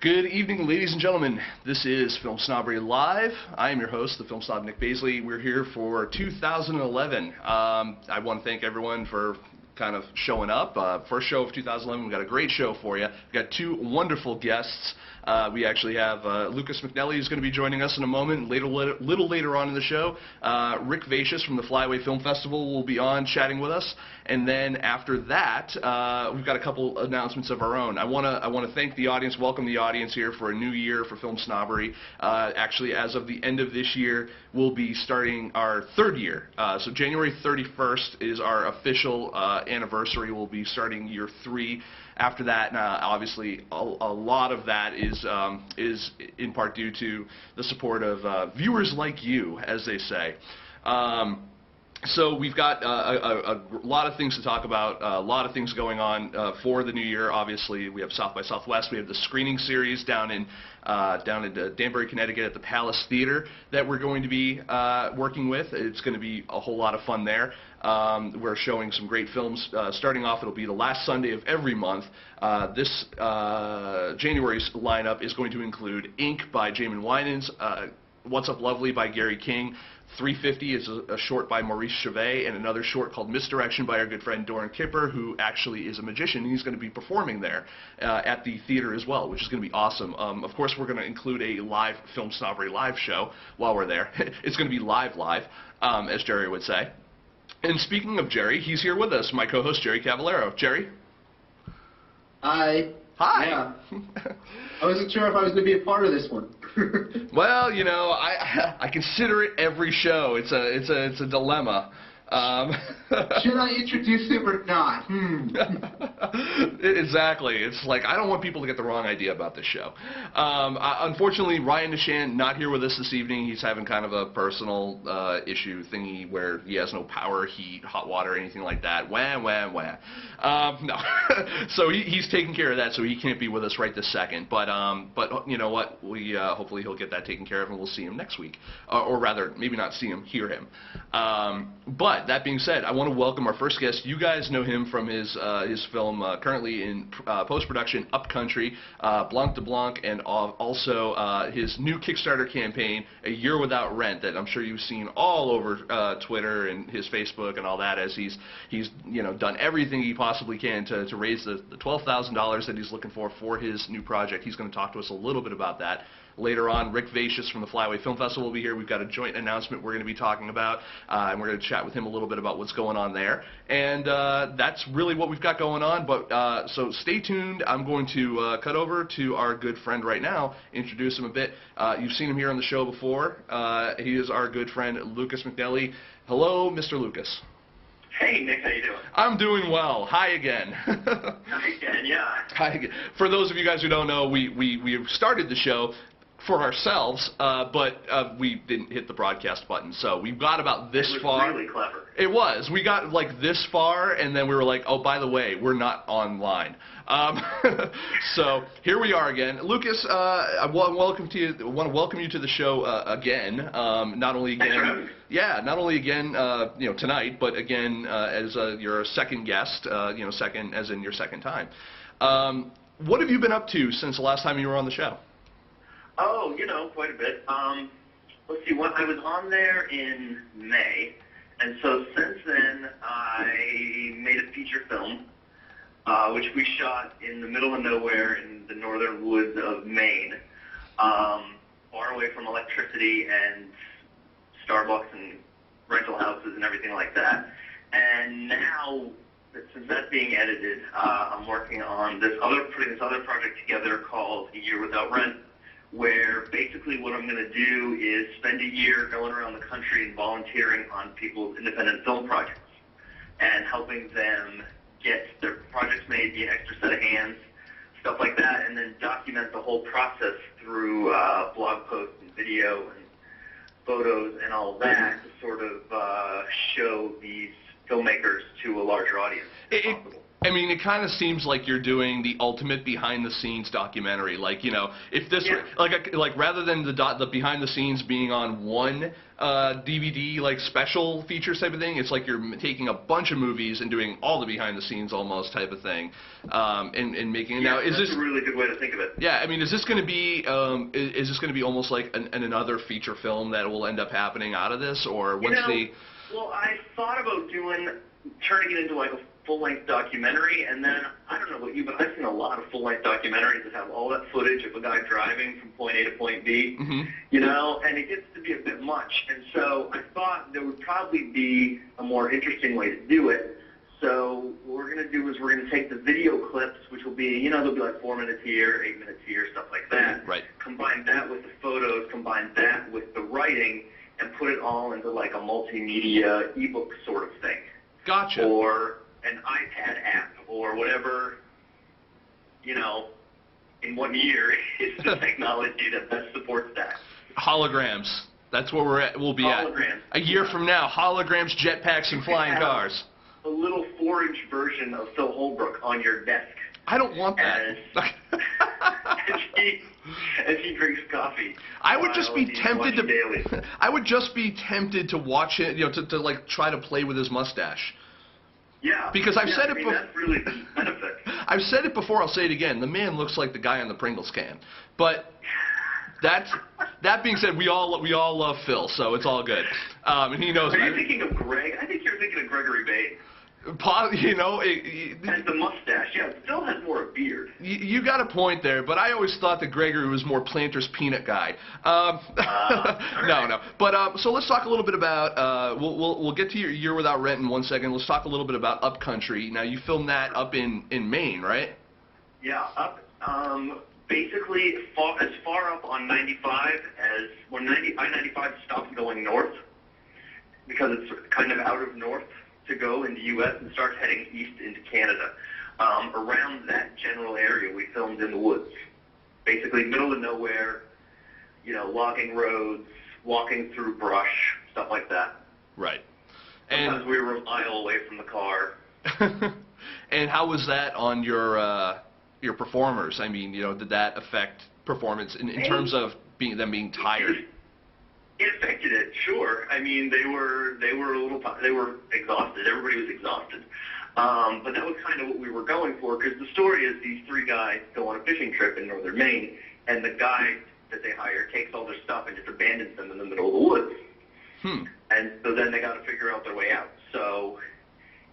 Good evening, ladies and gentlemen. This is FilmSnobbery Live. I am your host, the Film Snob Nic Baisley. We're here for 2011. I want to thank everyone for kind of showing up. First show of 2011. We've got a great show for you. We've got two wonderful guests. We actually have Lucas McNelly, who's going to be joining us in a moment, little later on in the show. Rick Vaicius from the Flyway Film Festival will be on chatting with us. And then after that, we've got a couple announcements of our own. I want to thank the audience, welcome the audience here for a new year for FilmSnobbery. Actually, as of the end of this year, we'll be starting our third year. So January 31st is our official anniversary. We'll be starting year 3. After that, obviously, a lot of that is in part due to the support of viewers like you, as they say. So we've got a lot of things to talk about, a lot of things going on for the new year. Obviously, we have South by Southwest. We have the screening series down in Danbury, Connecticut at the Palace Theater that we're going to be working with. It's going to be a whole lot of fun there. We're showing some great films. Starting off, it'll be the last Sunday of every month. This January's lineup is going to include Ink by Jamin Winans, What's Up Lovely by Gary King, 350 is a short by Maurice Chevet, and another short called Misdirection by our good friend Doran Kipper, who actually is a magician, and he's going to be performing there at the theater as well, which is going to be awesome. Of course, we're going to include a live FilmSnobbery live show while we're there. It's going to be live, as Jerry would say. And speaking of Jerry, he's here with us, my co-host Jerry Cavallaro. Jerry? Hi. Hi. Yeah. I wasn't sure if I was going to be a part of this one. Well, you know, I consider it every show. It's a dilemma. Should I introduce him or not? Exactly. It's like, I don't want people to get the wrong idea about this show. Unfortunately, Ryan Nishan not here with us this evening. He's having kind of a personal issue thingy where he has no power, heat, hot water, anything like that. Wah, wah, wah. No. So he's taking care of that, so he can't be with us right this second. But you know what? We hopefully he'll get that taken care of, and we'll see him next week. Or rather, maybe not see him, hear him. But that being said, I want to welcome our first guest. You guys know him from his film currently in post-production, Upcountry, Blanc de Blanc, and also his new Kickstarter campaign, A Year Without Rent, that I'm sure you've seen all over Twitter and his Facebook and all that, as he's done everything he possibly can to raise the $12,000 that he's looking for his new project. He's going to talk to us a little bit about that. Later on, Rick Vaicius from the Flyway Film Festival will be here. We've got a joint announcement we're going to be talking about, and we're going to chat with him a little bit about what's going on there. And that's really what we've got going on. But so stay tuned. I'm going to cut over to our good friend right now, introduce him a bit. You've seen him here on the show before. He is our good friend, Lucas McNelly. Hello, Mr. Lucas. Hey, Nick, how you doing? I'm doing well. Hi again. Hi again, yeah. Hi again. For those of you guys who don't know, we started the show for ourselves, but we didn't hit the broadcast button. So we got about this far. It was really clever. It was. We got like this far, and then we were like, oh, by the way, we're not online. So here we are again. Lucas, I want to welcome you to the show again. Not only again, not only again, tonight, but again as your second guest. Second as in your second time. What have you been up to since the last time you were on the show? Oh, quite a bit. Let's see, I was on there in May, and so since then I made a feature film, which we shot in the middle of nowhere in the northern woods of Maine, far away from electricity and Starbucks and rental houses and everything like that. And now, since that's being edited, I'm working on putting this other project together called A Year Without Rent, where basically what I'm going to do is spend a year going around the country and volunteering on people's independent film projects and helping them get their projects made, be an extra set of hands, stuff like that, and then document the whole process through blog posts and video and photos and all that to sort of show these filmmakers to a larger audience. I mean, it kind of seems like you're doing the ultimate behind-the-scenes documentary. Like, you know, if this, Yeah. like rather than the behind-the-scenes being on one DVD, like special features type of thing, it's like you're taking a bunch of movies and doing all the behind-the-scenes almost type of thing, and making it. Yeah, Now, is that's this a really good way to think of it. Yeah, I mean, is this going to be is this going to be almost like another feature film that will end up happening out of this, or what's Well, I thought about turning it into like a full-length documentary, and then, I don't know about you, but I've seen a lot of full-length documentaries that have all that footage of a guy driving from point A to point B, you know, and it gets to be a bit much. And so I thought there would probably be a more interesting way to do it. So what we're going to do is we're going to take the video clips, which will be, you know, they'll be like 4 minutes here, 8 minutes here, stuff like that. Right. Combine that with the photos, combine that with the writing, and put it all into like a multimedia ebook sort of thing. Gotcha. Or an iPad app, or whatever, you know, in 1 year is the technology that best supports that. Holograms. That's where we'll be Holograms. at. A year from now, holograms, jetpacks, and flying cars. A little 4-inch version of Phil Holbrook on your desk. I don't want that. As he drinks coffee. I would just be tempted to. Daily. I would just be tempted to watch it, you know, to like try to play with his mustache. Yeah. Because I've said it before. That's really the benefit. I've said it before. I'll say it again. The man looks like the guy on the Pringles can. But that being said, we all love Phil, so it's all good. And he knows. Are you thinking of Greg? I think you're thinking of Gregory Bates. You know, and the mustache. Yeah, Phil has more a beard. You got a point there, but I always thought that Gregory was more Planters Peanut guy. No. But so let's talk a little bit about. We'll get to your Year Without Rent in 1 second. Let's talk a little bit about Upcountry. Now, you filmed that up in Maine, right? Yeah, up. Basically, as far up on 95 as when I-95 stops going north, because it's kind of out of north to go in the U.S. and starts heading east into Canada. Around that general area, we filmed in the woods. Basically, middle of nowhere, you know, logging roads, walking through brush, stuff like that. Right. Sometimes we were a mile away from the car. And how was that on your performers? I mean, you know, did that affect performance in terms of them being tired? It affected it, sure. I mean, they were exhausted. Everybody was exhausted. But that was kind of what we were going for, because the story is these 3 guys go on a fishing trip in northern Maine, and the guy that they hire takes all their stuff and just abandons them in the middle of the woods. And so then they got to figure out their way out. So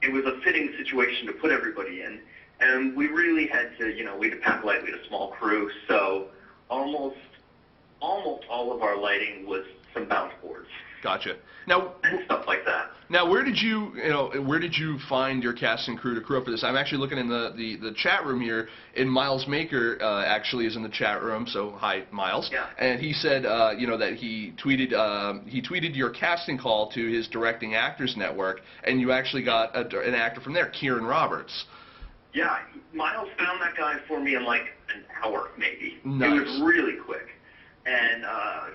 it was a fitting situation to put everybody in. And we really had to, you know, we had to pack light. We had a small crew, so almost all of our lighting was some bounce boards. Gotcha. Now, and stuff like that. Now, where did you find your cast and crew to crew up for this? I'm actually looking in the chat room here, and Miles Maker actually is in the chat room. So hi, Miles. Yeah. And he said, you know, that he tweeted your casting call to his Directing Actors Network, and you actually got an actor from there, Kieran Roberts. Yeah, Miles found that guy for me in like an hour, maybe. Nice. It was really quick. And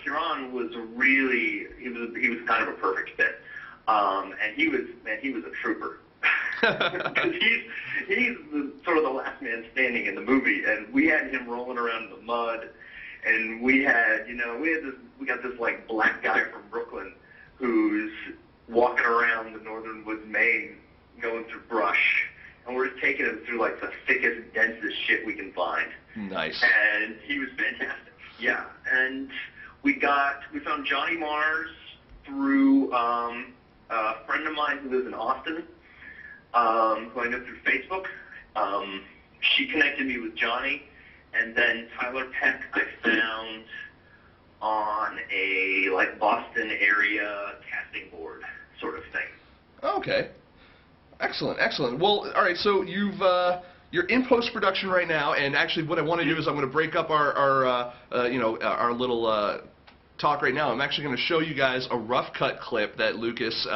Kieran was he was kind of a perfect fit. And he was a trooper. Because he's sort of the last man standing in the movie, and we had him rolling around in the mud, and we got this like black guy from Brooklyn who's walking around the northern woods, Maine, going through brush. And we're just taking him through like the thickest, densest shit we can find. Nice. And he was fantastic. Yeah. And we found Johnny Mars through a friend of mine who lives in Austin, who I know through Facebook. She connected me with Johnny, and then Tyler Peck I found on a like Boston area casting board sort of thing. Okay. Excellent, excellent. Well, all right. So you're in post-production right now, and actually, what I want to do is I'm going to break up our little talk right now. I'm actually going to show you guys a rough cut clip that Lucas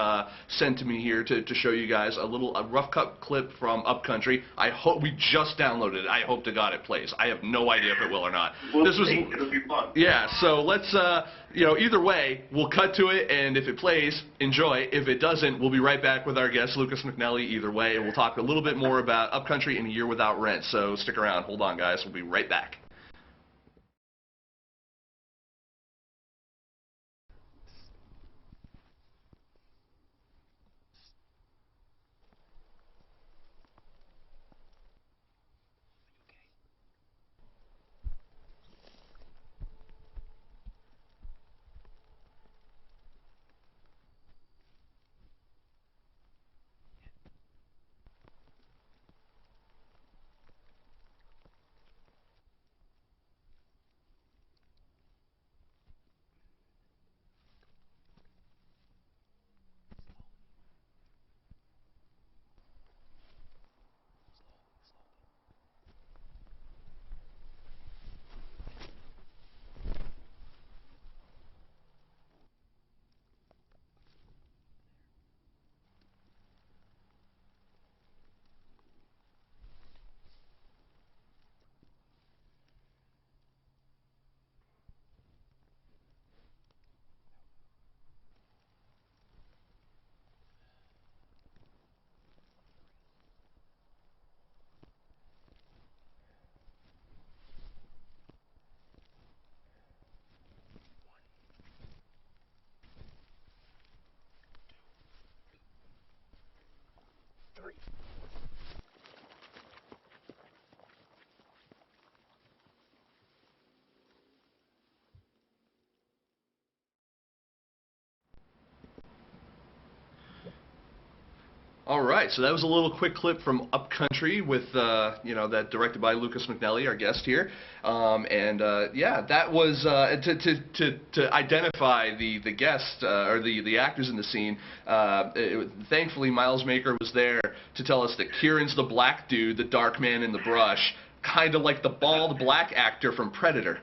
sent to me here to show you guys a rough cut clip from Upcountry. I hope we just downloaded it. I hope to God it plays. I have no idea if it will or not. We'll see. It'll be fun. Yeah. So let's either way, we'll cut to it, and if it plays, enjoy. If it doesn't, we'll be right back with our guest Lucas McNelly. Either way, and we'll talk a little bit more about Upcountry and A Year Without Rent. So stick around. Hold on, guys. We'll be right back. All right, so that was a little quick clip from Upcountry with, that directed by Lucas McNelly, our guest here. That was to identify the guest or the actors in the scene. Thankfully, Miles Maker was there to tell us that Kieran's the black dude, the dark man in the brush, kind of like the bald black actor from Predator.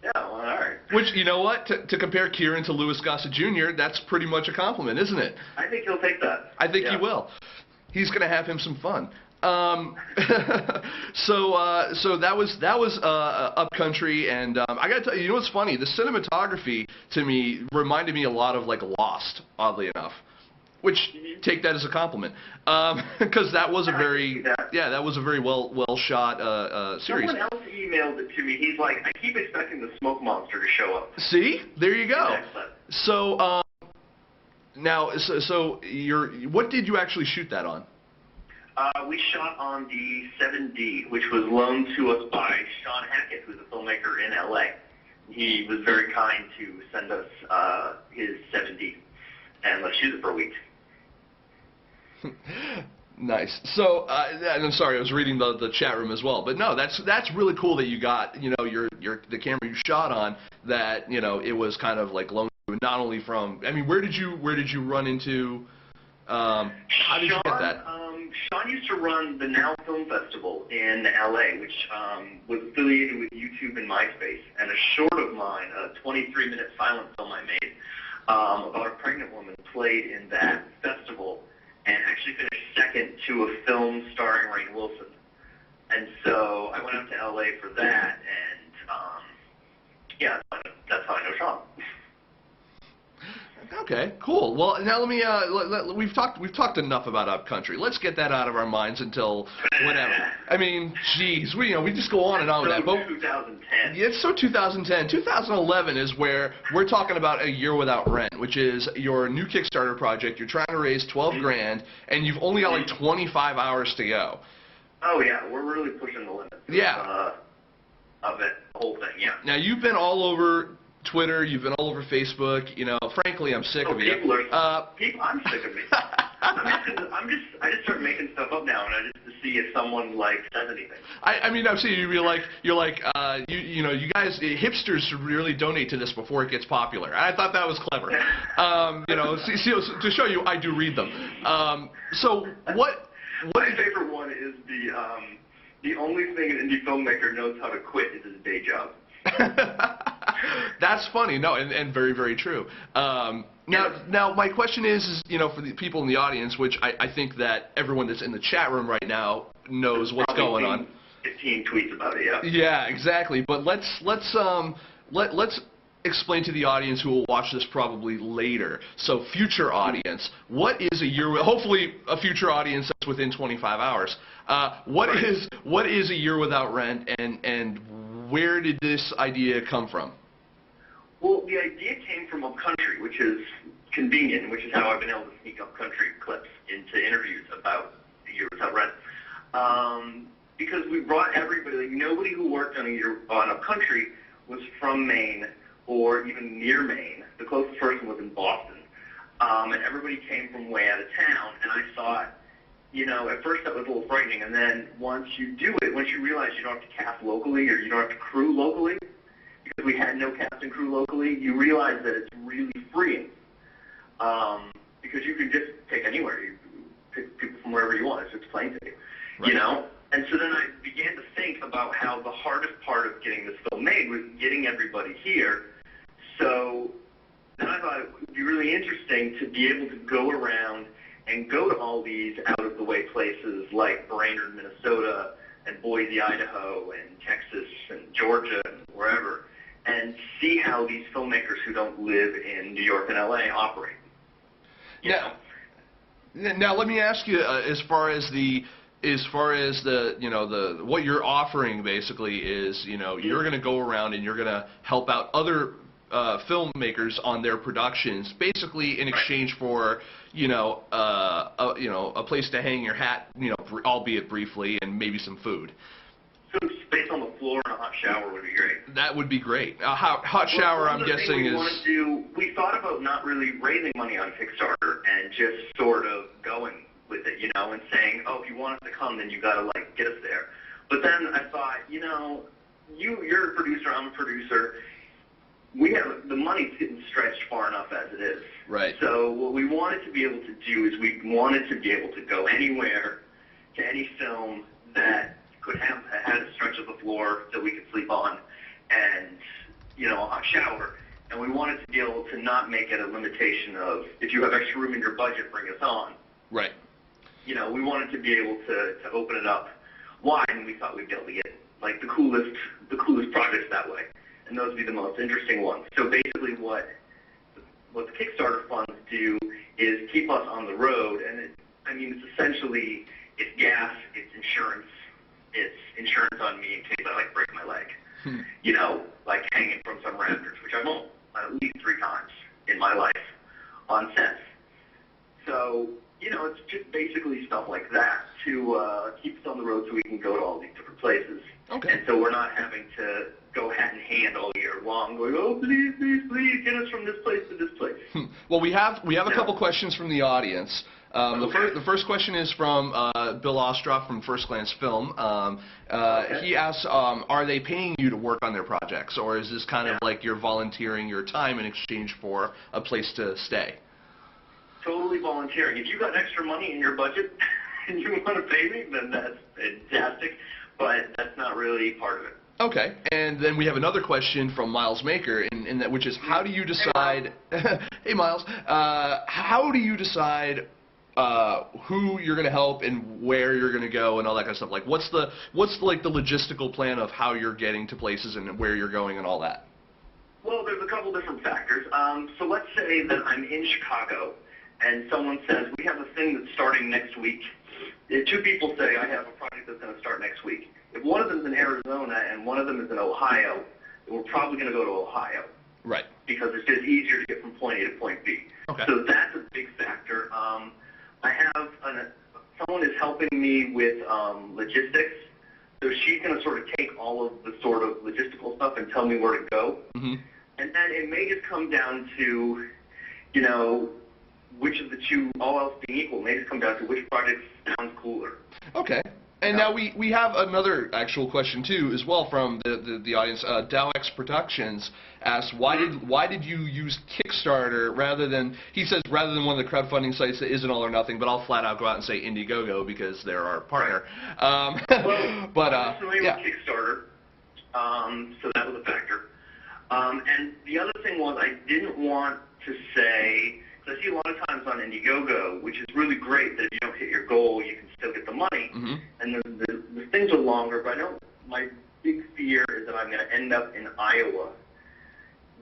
Yeah, well, all right. Which, you know what, to compare Kieran to Louis Gossett Jr., that's pretty much a compliment, isn't it? I think he'll take that. I think he will. He's going to have him some fun. So that was Upcountry, and I got to tell you, what's funny? The cinematography to me reminded me a lot of like Lost, oddly enough. Which, take that as a compliment, because that was a very well shot series. Someone else emailed it to me. He's like, I keep expecting the smoke monster to show up. See, there you go. So what did you actually shoot that on? We shot on the 7D, which was loaned to us by Sean Hackett, who's a filmmaker in LA. He was very kind to send us his 7D, and let's shoot it for a week. Nice. So, and I'm sorry, I was reading the chat room as well. But no, that's really cool that you got the camera you shot on. That it was kind of like loaned to, not only from. I mean, where did you run into? How did you get that? Sean used to run the Now Film Festival in LA, which was affiliated with YouTube and MySpace. And a short of mine, a 23-minute silent film I made about a pregnant woman, played in that festival. And actually finished second to a film starring Rainn Wilson. And so I went up to LA for that, and that's how I know Sean. Okay, cool. Well, now let me. We've talked enough about Upcountry. Let's get that out of our minds until whatever. I mean, geez, we just go on and on with that. But 2010. It's so 2010. 2011 is where we're talking about A Year Without Rent, which is your new Kickstarter project. You're trying to raise $12 grand, and you've only got like 25 hours to go. Oh yeah, we're really pushing the limits. Yeah. Of it, the whole thing. Yeah. Now you've been all over Twitter, you've been all over Facebook. Frankly, I'm sick of you. I'm sick of me. I just start making stuff up now, and to see if someone says anything. I mean, I've seen you. You guys, hipsters should really donate to this before it gets popular. And I thought that was clever. To show you, I do read them. My favorite one is the only thing an indie filmmaker knows how to quit is his day job. That's funny. No, and very, very true. Now, my question is, you know, for the people in the audience, which I think that everyone that's in the chat room right now knows what's going on. 15 tweets about it, yeah. Yeah, exactly. But let's explain to the audience who will watch this probably later. So, future audience, what is a year? Hopefully, a future audience that's within 25 hours. What is a year without rent, and where did this idea come from? Well, the idea came from Upcountry, which is convenient, which is how I've been able to sneak Upcountry clips into interviews about the year without rent. Because we brought everybody, like nobody who worked on Upcountry was from Maine or even near Maine. The closest person was in Boston. And everybody came from way out of town. And I thought, you know, at first that was a little frightening. And then once you do it, once you realize you don't have to cast locally or you don't have to crew locally, because we had no cast and crew locally, you realize that it's really freeing. Because you can just pick anywhere. You pick people from wherever you want. It's just plain ticket, right. You know? And so then I began to think about how the hardest part of getting this film made was getting everybody here. So then I thought it would be really interesting to be able to go around and go to all these out-of-the-way places like Brainerd, Minnesota, and Boise, Idaho, and Texas, and Georgia, and wherever, and see how these filmmakers who don't live in New York and LA operate. Now let me ask you, as far as the you know, the what you're offering basically is, you know, you're going to go around and you're going to help out other filmmakers on their productions, basically in exchange for, you know, a place to hang your hat, you know, albeit briefly, and maybe some food. Some space on the floor and a hot shower would be great. That would be great. Hot shower, I'm guessing, we thought about not really raising money on Kickstarter and just sort of going with it, you know, and saying, oh, if you want us to come, then you got to, like, get us there. But then I thought, you know, you're a producer, I'm a producer. The money's getting stretched far enough as it is. Right. So what we wanted to be able to do is we wanted to be able to go anywhere to any film that had a stretch of the floor that we could sleep on and, you know, a hot shower. And we wanted to be able to not make it a limitation of, if you have extra room in your budget, bring us on. Right. You know, we wanted to be able to open it up wide, and we thought we'd be able to get, like, the coolest projects that way. And those would be the most interesting ones. So basically what the Kickstarter funds do is keep us on the road. And, it's essentially, it's gas, it's insurance on me in case I, like, break my leg. You know, like hanging from some rafters, which I've done at least 3 times in my life on sets. So, you know, it's just basically stuff like that to keep us on the road so we can go to all these different places. Okay. And so we're not having to go hat in hand all year long going, oh, please, please, please, get us from this place to this place. Well, we have a couple questions from the audience. The first question is from Bill Ostroff from First Glance Film. He asks, are they paying you to work on their projects, or is this kind of like you're volunteering your time in exchange for a place to stay? Totally volunteering. If you got extra money in your budget and you want to pay me, then that's fantastic, but that's not really part of it. Okay, and then we have another question from Miles Maker, which is, how do you decide? Hey, Miles, how do you decide who you're going to help and where you're going to go and all that kind of stuff? Like, what's the logistical plan of how you're getting to places and where you're going and all that? Well, there's a couple different factors. So let's say that I'm in Chicago and someone says, we have a thing that's starting next week. If 2 people say, I have a project that's going to start next week. If one of them is in Arizona and one of them is in Ohio, then we're probably going to go to Ohio. Right. Because it's just easier to get from point A to point B. Okay. So that's a big factor. I have someone is helping me with logistics. So she's going to sort of take all of the sort of logistical stuff and tell me where to go. Mm-hmm. And then it may just come down to, you know, which of the 2, all else being equal, may just come down to which project sounds cooler. Okay. And now we have another actual question too, as well, from the audience. Dowex Productions asks, why did you use Kickstarter rather than one of the crowdfunding sites that isn't all or nothing? But I'll flat out go out and say Indiegogo because they're our partner. Well, but I'm familiar with Kickstarter, so that was a factor. And the other thing was I didn't want to say, because I see a lot of times on Indiegogo, which is really great that if you don't hit your goal, you can still get the money, and the things are longer, but my big fear is that I'm going to end up in Iowa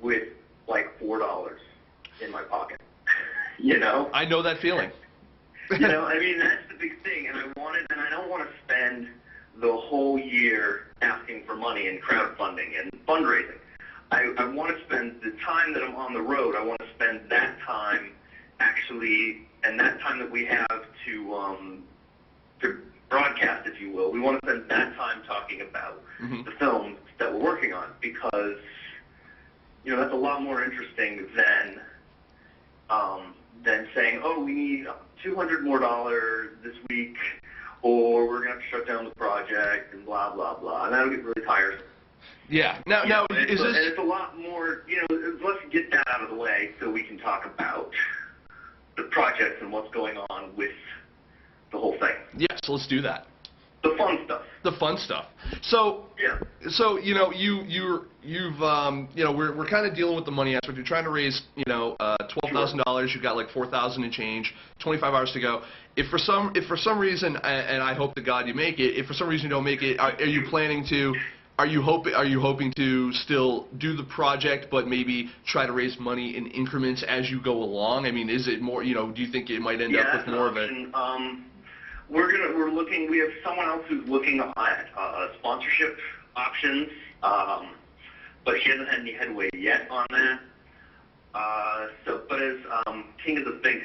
with like $4 in my pocket, you know? I know that feeling. You know, I mean, that's the big thing, and I don't want to spend the whole year asking for money and crowdfunding and fundraising. I want to spend the time that I'm on the road, I want to spend that time actually, and that time that we have to broadcast, if you will, we want to spend that time talking about the films that we're working on, because, you know, that's a lot more interesting than saying, oh, we need $200 more this week, or we're going to have to shut down the project, and blah, blah, blah. And that'll get really tiresome. Yeah. Now, and it's a lot more, you know, let's get that out of the way so we can talk about the projects and what's going on with the whole thing. Yes, let's do that. The fun stuff. The fun stuff. So, yeah. So you know, you've you know, we're kind of dealing with the money aspect. You're trying to raise, you know, $12,000. You've got like 4,000 and change. 25 hours to go. If for some reason, and I hope to God you make it. If for some reason you don't make it, are you planning to? Are you hoping to still do the project, but maybe try to raise money in increments as you go along? I mean, is it more? You know, do you think it might end up with more of it? We're looking. We have someone else who's looking at sponsorship options, but she hasn't had any headway yet on that. But as King of the Think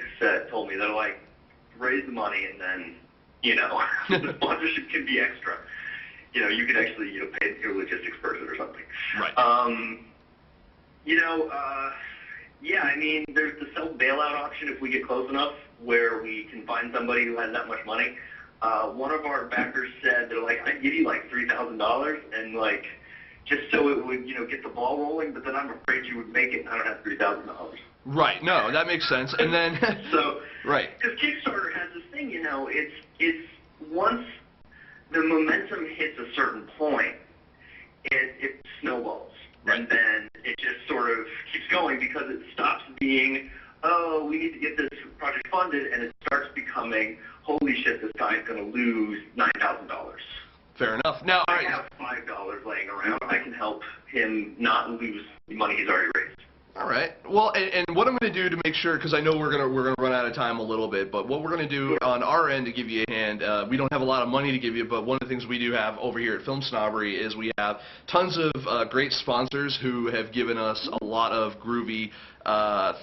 told me, they're like, raise the money and then, you know, the sponsorship can be extra. You know, you could actually, you know, pay your logistics person or something. Right. You know, yeah, I mean, there's the self-bailout option if we get close enough where we can find somebody who has that much money. One of our backers said, they're like, I'd give you like $3,000 and like, just so it would, you know, get the ball rolling, but then I'm afraid you would make it and I don't have $3,000. Right. No, that makes sense. And then, so, right. Because Kickstarter has this thing, you know, it's once the momentum hits a certain point, it snowballs. Right. And then it just sort of keeps going because it stops being, oh, we need to get this project funded, and it starts becoming, holy shit, this guy's going to lose $9,000. Fair enough. Now, I have $5 laying around. I can help him not lose the money he's already raised. All right. Well, and what I'm going to do to make sure, because I know we're gonna run out of time a little bit, but what we're going to do on our end to give you a hand, we don't have a lot of money to give you, but one of the things we do have over here at FilmSnobbery is we have tons of great sponsors who have given us a lot of groovy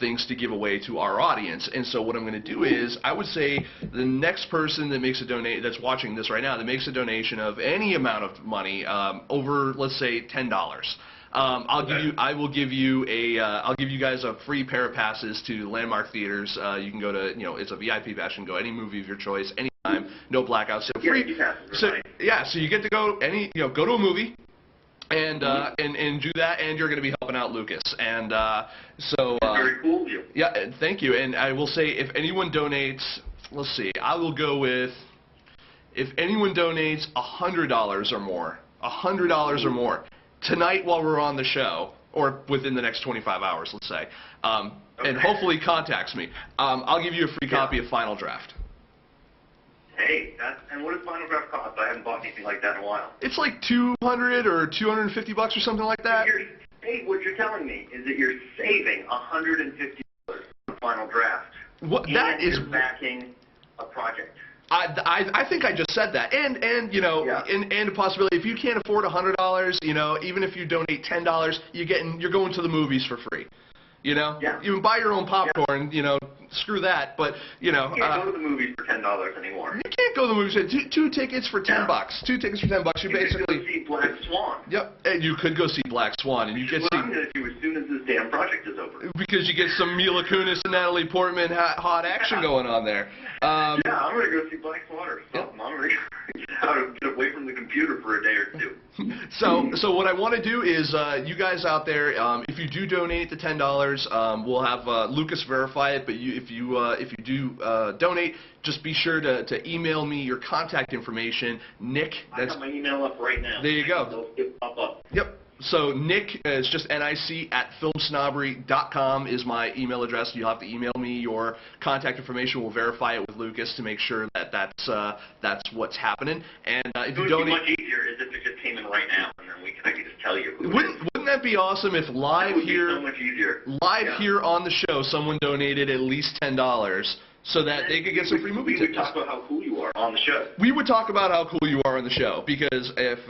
things to give away to our audience. And so what I'm going to do is, I would say the next person that makes a donation, that's watching this right now, that makes a donation of any amount of money over, let's say, $10. I will give you guys a free pair of passes to Landmark Theaters. You can go to, you know, it's a VIP pass. You can go any movie of your choice, anytime, no blackouts. So free. So yeah, so you get to go go to a movie, and do that, and you're going to be helping out Lucas. And very cool of you. Yeah, thank you. And I will say, if anyone donates, let's see, I will go with, if anyone donates $100 or more, $100 or more. Tonight while we're on the show, or within the next 25 hours, let's say, and hopefully contacts me, I'll give you a free copy of Final Draft. Hey, and what does Final Draft cost? I haven't bought anything like that in a while. It's like $200 or $250 or something like that. What you're telling me is that you're saving $150 on Final Draft. What, and that is you're backing a project. I think I just said that, and you know, and a possibility, if you can't afford $100, you know, even if you donate $10, you're going to the movies for free, you know. Yeah. You can buy your own popcorn, you know. Screw that, but you know. You can't go to the movies for $10 anymore. You can't go to the movies. Two tickets for $10. 2 tickets for $10. You basically could go see Black Swan. Yep, and you could go see Black Swan, and you get. What I'm going to do as soon as this damn project is over. Because you get some Mila Kunis and Natalie Portman hot action going on there. Yeah, I'm going to go see Black Swan or something. I'm going to get away from the computer for a day or two. So what I want to do is, you guys out there, if you do donate the $10, we'll have Lucas verify it. But if you do donate, just be sure to email me your contact information, Nick. I have my email up right now. There you go. It'll pop up. Yep. So Nic is just NIC at filmsnobbery.com is my email address. You'll have to email me your contact information. We'll verify it with Lucas to make sure that that's what's happening. And if you donate, it would be much easier is if it just came in right now, and then I could just tell you who it is. Wouldn't that be awesome if live here, so much easier. Here on the show, someone donated at least $10 so that they could get some free movie tickets? We would talk about how cool you are on the show. We would talk about how cool you are on the show, because if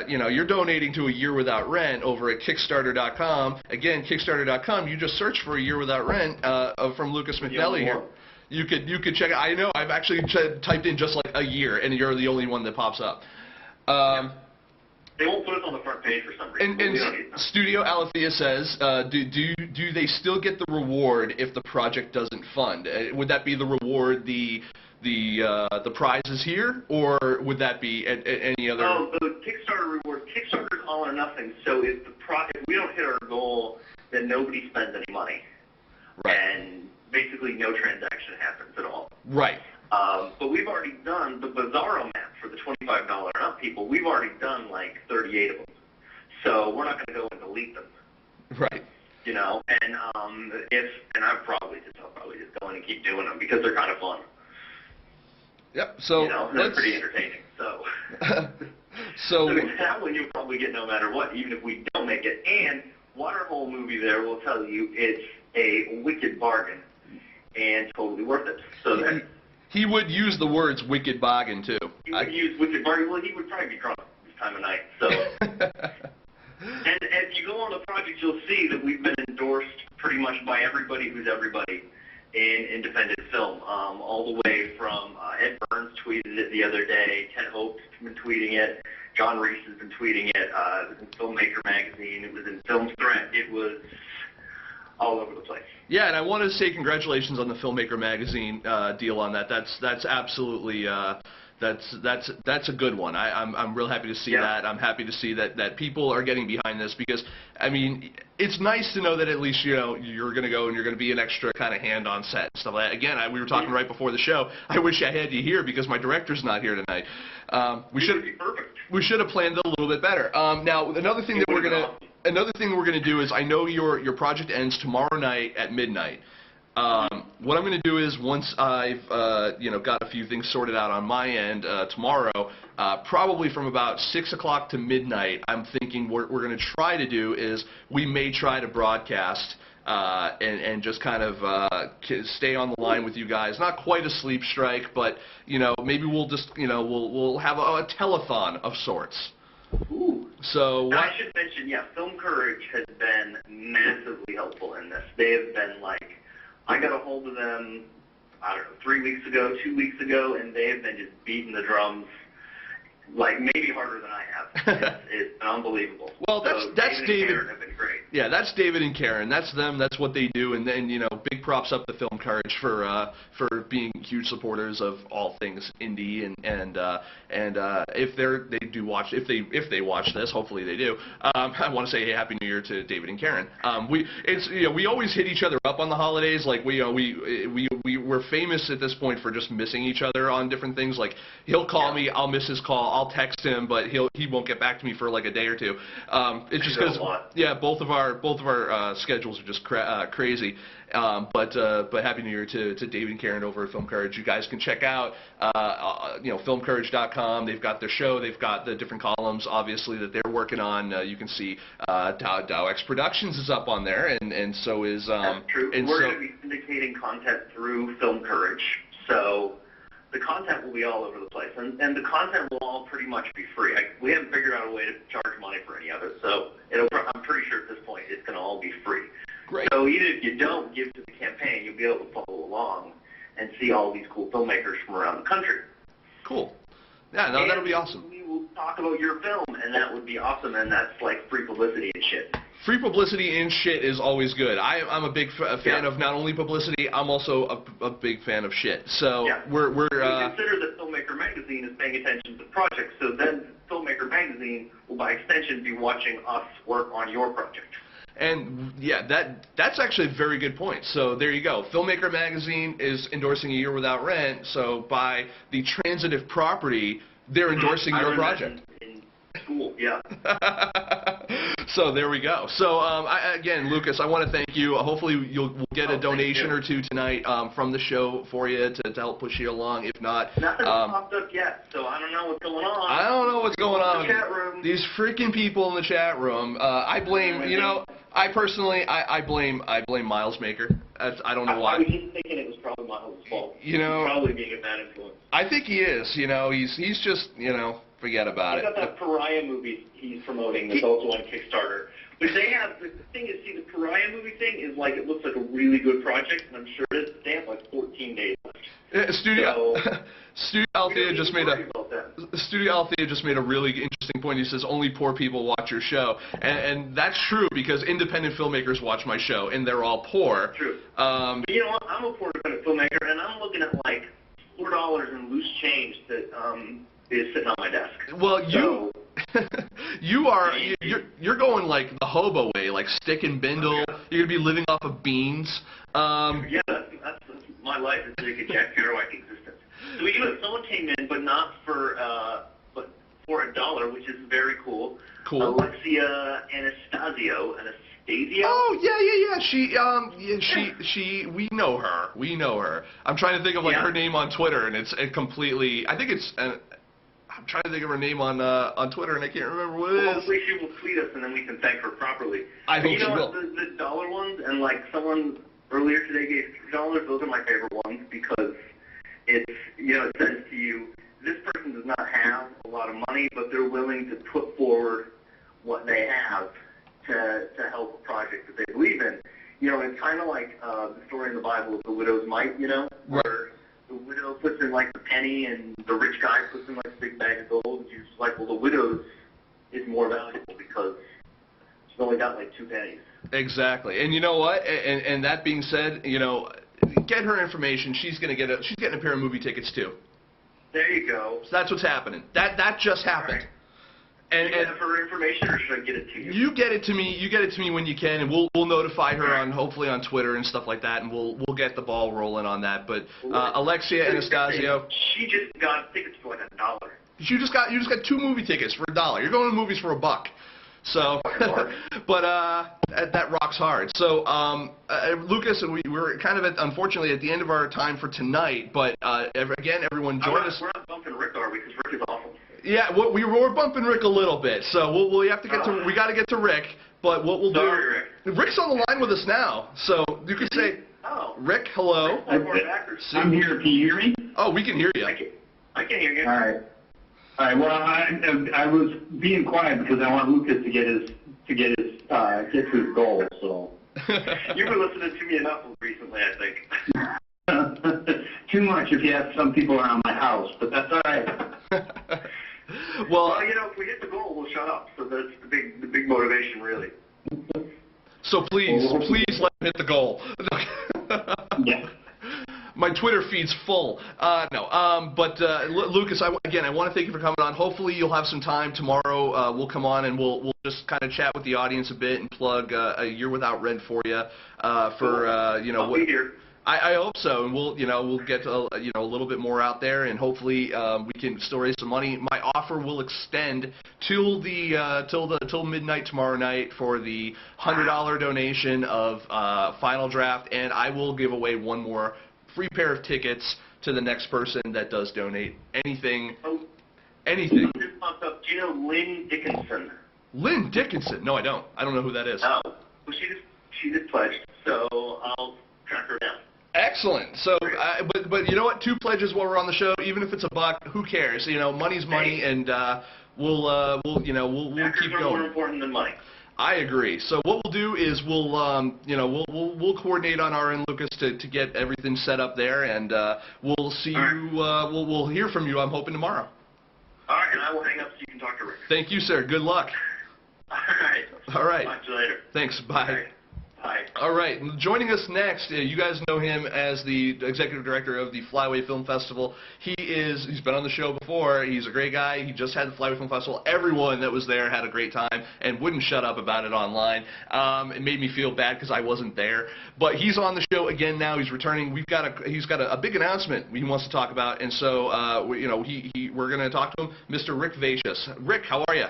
you're donating to A Year Without Rent over at Kickstarter.com, again, Kickstarter.com, you just search for A Year Without Rent from Lucas McNelly here. You could check it. I know I've actually typed in just like a year, and you're the only one that pops up. They won't put us on the front page for some reason. And Studio Alethea says, do they still get the reward if the project doesn't fund? Would that be the reward, the prizes here, or would that be any other? Oh, the Kickstarter reward. Kickstarter's all or nothing. So if we don't hit our goal, then nobody spends any money. Right. And basically no transaction happens at all. Right. But we've already done the Bizarro map for the $25 and up people. We've already done like 38 of them. So we're not going to go and delete them. Right. And I'll probably just go in and keep doing them because they're kind of fun. Yep. So they're pretty entertaining. So so that one you'll probably get no matter what, even if we don't make it. And Waterhole Movie there will tell you it's a wicked bargain and totally worth it. So he would use the words wicked bargain too. He would use wicked bargain. Well, he would probably be drunk this time of night. So, and if you go on the project, you'll see that we've been endorsed pretty much by everybody who's everybody in independent film. All the way from Ed Burns tweeted it the other day. Ted Hope's been tweeting it. John Reese has been tweeting it. It was in Filmmaker magazine. It was in Film Threat. It was all over the place. Yeah, and I want to say congratulations on the Filmmaker magazine deal on that. That's absolutely that's a good one. I'm real happy to see that. I'm happy to see that people are getting behind this, because I mean, it's nice to know that at least you're going to go and you're going to be an extra kind of hand on set and stuff like that. Again, we were talking right before the show. I wish I had you here because my director's not here tonight. We should have planned it a little bit better. Now, another thing that we're going to do is, I know your project ends tomorrow night at midnight. What I'm going to do is, once I've got a few things sorted out on my end tomorrow, probably from about 6 o'clock to midnight, I'm thinking what we're going to try to do is we may try to broadcast and just kind of stay on the line with you guys. Not quite a sleep strike, but maybe we'll just we'll have a telethon of sorts. Ooh. So I should mention, Film Courage has been massively helpful in this. They have been like, I got a hold of them, I don't know, 3 weeks ago, 2 weeks ago, and they have been just beating the drums like maybe harder than I have. It's unbelievable. Well, that's David. And Karen have been great. Yeah, that's David and Karen. That's them. That's what they do. And then big props up to Film Courage for being huge supporters of all things indie. And if they watch this, hopefully they do. I want to say Happy New Year to David and Karen. We always hit each other up on the holidays. Like we're famous at this point for just missing each other on different things. Like he'll call me, I'll miss his call. I'll text him, but he won't get back to me for like a day or two. It's just because both of our schedules are just crazy. But Happy New Year to David and Karen over at Film Courage. You guys can check out filmcourage.com. They've got their show. They've got the different columns, obviously, that they're working on. You can see Dow X Productions is up on there, and so is. That's true. We're going to be syndicating content through Film Courage, so the content will be all over the place, and the content will all pretty much be free. We haven't figured out a way to charge money for any of it, so I'm pretty sure at this point it's going to all be free. Great. So even if you don't give to the campaign, you'll be able to follow along and see all these cool filmmakers from around the country. Cool. Yeah, no, that'll be awesome. We will talk about your film, and that would be awesome, and that's like free publicity and shit. Free publicity and shit is always good. I'm a big fan of not only publicity, I'm also a big fan of shit. So we're we consider that Filmmaker magazine is paying attention to the project, so then Filmmaker magazine will, by extension, be watching us work on your project. And that's actually a very good point. So there you go. Filmmaker magazine is endorsing A Year Without Rent. So by the transitive property, they're endorsing your project. In school, yeah. So there we go. So again, Lucas, I want to thank you. Hopefully we'll get a donation or two tonight from the show for you to help push you along. If not, nothing's popped up yet, so I don't know what's going on. I don't know what's going on. The chat room. These freaking people in the chat room. I blame, I personally, I blame Miles Maker. I don't know why. I was just thinking it was probably Miles' fault. He's probably being a bad influence. I think he is. He's just, forget about it. He's got that Pariah movie he's promoting that's also on Kickstarter. But they have, the thing is, see, the Pariah movie thing is like, it looks like a really good project, and I'm sure it is. They have like 14 days left. Studio Althea just made a really interesting point. He says only poor people watch your show, and that's true because independent filmmakers watch my show, and they're all poor. True. But you know what? I'm a poor independent filmmaker, and I'm looking at like $4 in loose change that is sitting on my desk. Well, you're going like the hobo way, like stick and bindle. Okay. You're gonna be living off of beans. Yeah, that's my life is like a Jack Kerouac existence. So we do it. Someone came in, but not for but for $1, which is very cool. Cool. Alexia Anastasio. Oh yeah. She. We know her. I'm trying to think of her name on Twitter, and it's completely. I think it's. I'm trying to think of her name on Twitter, and I can't remember what it is. Hopefully she will tweet us, and then we can thank her properly. I hope she will. The dollar ones, and like someone earlier today gave $3. Those are my favorite ones because it's it says to you, this person does not have a lot of money, but they're willing to put forward what they have to help a project that they believe in. It's kind of like the story in the Bible of the widow's mite, where the widow puts in like the penny and the rich guy puts in like a big bag of gold. And she's like, well, the widow's is more valuable because she's only got like 2 pennies. Exactly. And you know what? And that being said, get her information. She's getting a pair of movie tickets too. There you go. So that's what's happening. That just happened. And have her information, or should I get it to you? You get it to me. You get it to me when you can, and we'll notify her hopefully on Twitter and stuff like that, and we'll get the ball rolling on that. But Alexia Anastasio, she just got tickets for like $1. You just got 2 movie tickets for $1. You're going to movies for $1. So, but that rocks hard. So, Lucas, we're kind of unfortunately at the end of our time for tonight. But again, everyone join us. We're not bumping Rick, are we? Because Rick is awesome. Yeah, we were bumping Rick a little bit, so we have to get to. We got to get to Rick, but what we'll do. Rick. Rick's on the line with us now, so you can say, Rick, hello. I'm here. Can you hear me? Oh, we can hear you. I can hear you. All right. Well, I was being quiet because I want Lucas to get to his goal. So. You've been listening to me enough recently, I think. Too much if you have some people around my house, but that's all right. Well, if we hit the goal, we'll shut up. So that's the big motivation, really. So please let him hit the goal. Yeah. My Twitter feed's full. But Lucas, I want to thank you for coming on. Hopefully you'll have some time tomorrow. We'll come on and we'll just kind of chat with the audience a bit and plug A Year Without Rent for you. I'll be here. I hope so, and we'll get a little bit more out there, and hopefully we can still raise some money. My offer will extend till midnight tomorrow night for the $100 donation of Final Draft, and I will give away one more free pair of tickets to the next person that does donate anything. Anything. This popped up. Do you know Lynn Dickinson? Lynn Dickinson? No, I don't. I don't know who that is. Oh, well, she just pledged, so I'll track her down. Excellent. So, but you know what? 2 pledges while we're on the show, even if it's $1, who cares? Money's money, and we'll keep going. More important than money. I agree. So what we'll do is we'll coordinate on our end, Lucas, to get everything set up there, and we'll see you. We'll hear from you. I'm hoping tomorrow. All right, and I will hang up so you can talk to Rick. Thank you, sir. Good luck. All right. Talk to you later. Thanks. Bye. All right. Hi. All right. Joining us next, you guys know him as the executive director of the Flyway Film Festival. He's been on the show before. He's a great guy. He just had the Flyway Film Festival. Everyone that was there had a great time and wouldn't shut up about it online. It made me feel bad because I wasn't there. But he's on the show again now. He's returning. He's got a big announcement he wants to talk about, and so we're going to talk to him, Mr. Rick Vaicius. Rick, how are you?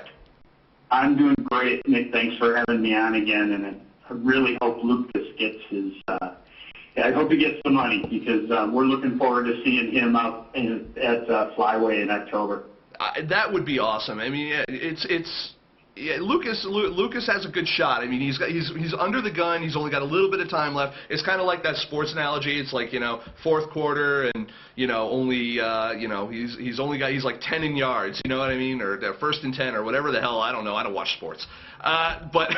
I'm doing great, Nick. Thanks for having me on again, and I really hope Lucas gets his. I hope he gets the money because we're looking forward to seeing him out at Flyway in October. That would be awesome. I mean, Lucas has a good shot. I mean, he's under the gun. He's only got a little bit of time left. It's kind of like that sports analogy. It's like, fourth quarter, and only he's like 10 in yards. You know what I mean? Or first and 10, or whatever the hell. I don't know. I don't watch sports. But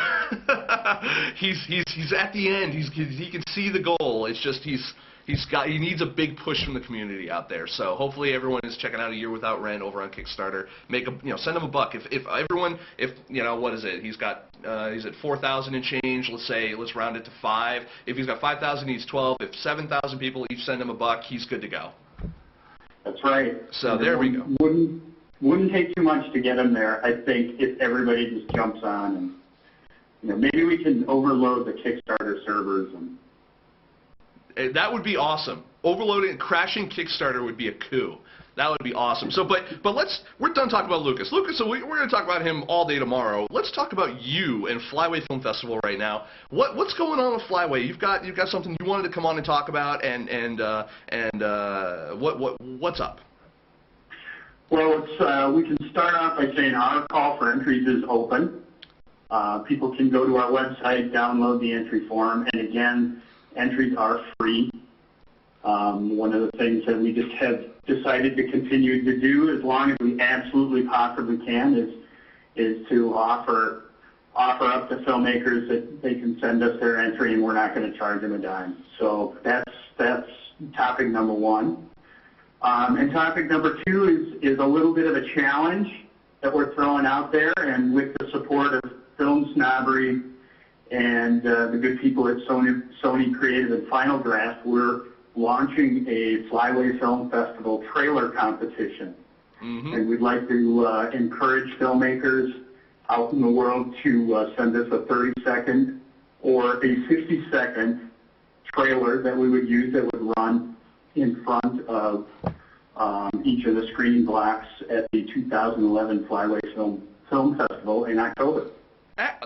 he's at the end. He can see the goal. It's just he needs a big push from the community out there. So hopefully everyone is checking out A Year Without Rent over on Kickstarter. Send him a buck. If what is it? He's at 4,000 and change. Let's round it to 5. If he's got 5,000, he's 12. If 7,000 people each send him a buck, he's good to go. That's right. So there we go. Wouldn't take too much to get him there. I think if everybody just jumps on, and maybe we can overload the Kickstarter servers and. That would be awesome. Overloading, crashing Kickstarter would be a coup. That would be awesome. So, but we're done talking about Lucas. So we're going to talk about him all day tomorrow. Let's talk about you and Flyway Film Festival right now. What's going on with Flyway? You've got something you wanted to come on and talk about, and what's up? Well, we can start off by saying our call for entries is open. People can go to our website, download the entry form, and again, entries are free. One of the things that we just have decided to continue to do, as long as we absolutely possibly can, is to offer up to filmmakers that they can send us their entry, and we're not going to charge them a dime. So that's topic number one. And topic number two is a little bit of a challenge that we're throwing out there, and with the support of FilmSnobbery and the good people at Sony Creative and Final Draft, we're launching a Flyway Film Festival trailer competition. Mm-hmm. And we'd like to encourage filmmakers out in the world to send us a 30-second or a 60-second trailer that we would use that would run in front of each of the screening blocks at the 2011 Flyway Film Festival in October.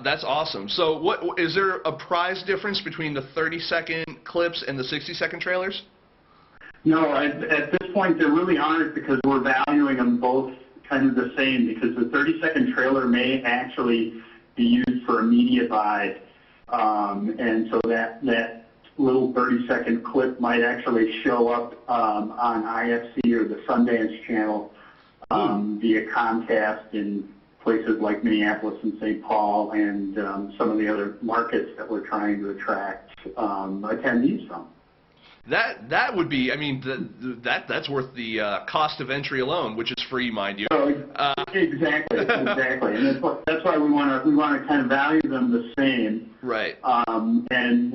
That's awesome. So what is there a prize difference between the 30-second clips and the 60-second trailers? No, at this point there really aren't, because we're valuing them both kind of the same, because the 30-second trailer may actually be used for a media buy, and so that little 30-second clip might actually show up on IFC or the Sundance Channel via Comcast in places like Minneapolis and St. Paul and some of the other markets that we're trying to attract attendees from. That would be, I mean, that's worth the cost of entry alone, which is free, mind you. So, exactly, and that's why we want to kind of value them the same. Right. And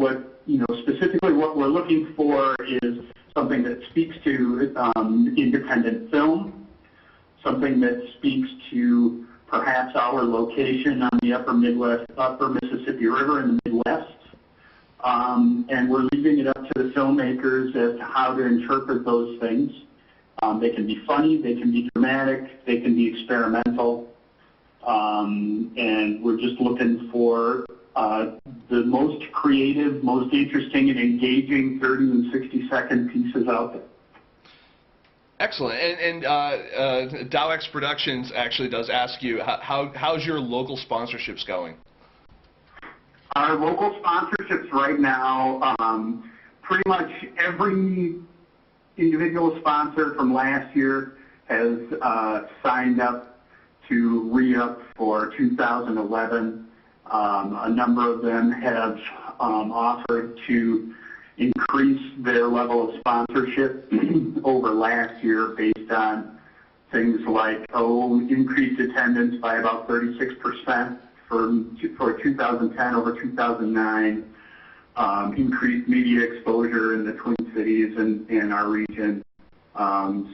specifically what we're looking for is something that speaks to independent film, something that speaks to perhaps our location on the upper Mississippi River in the Midwest. And we're leaving it up to the filmmakers as to how to interpret those things. They can be funny, they can be dramatic, they can be experimental. And we're just looking for the most creative, most interesting and engaging 30 and 60-second pieces out there. Excellent. And Dowx Productions actually does ask you, how's your local sponsorships going? Our local sponsorships right now, pretty much every individual sponsor from last year has signed up to re-up for 2011. A number of them have offered to increase their level of sponsorship over last year based on things like, increased attendance by about 36% for 2010 over 2009, increased media exposure in the Twin Cities and our region.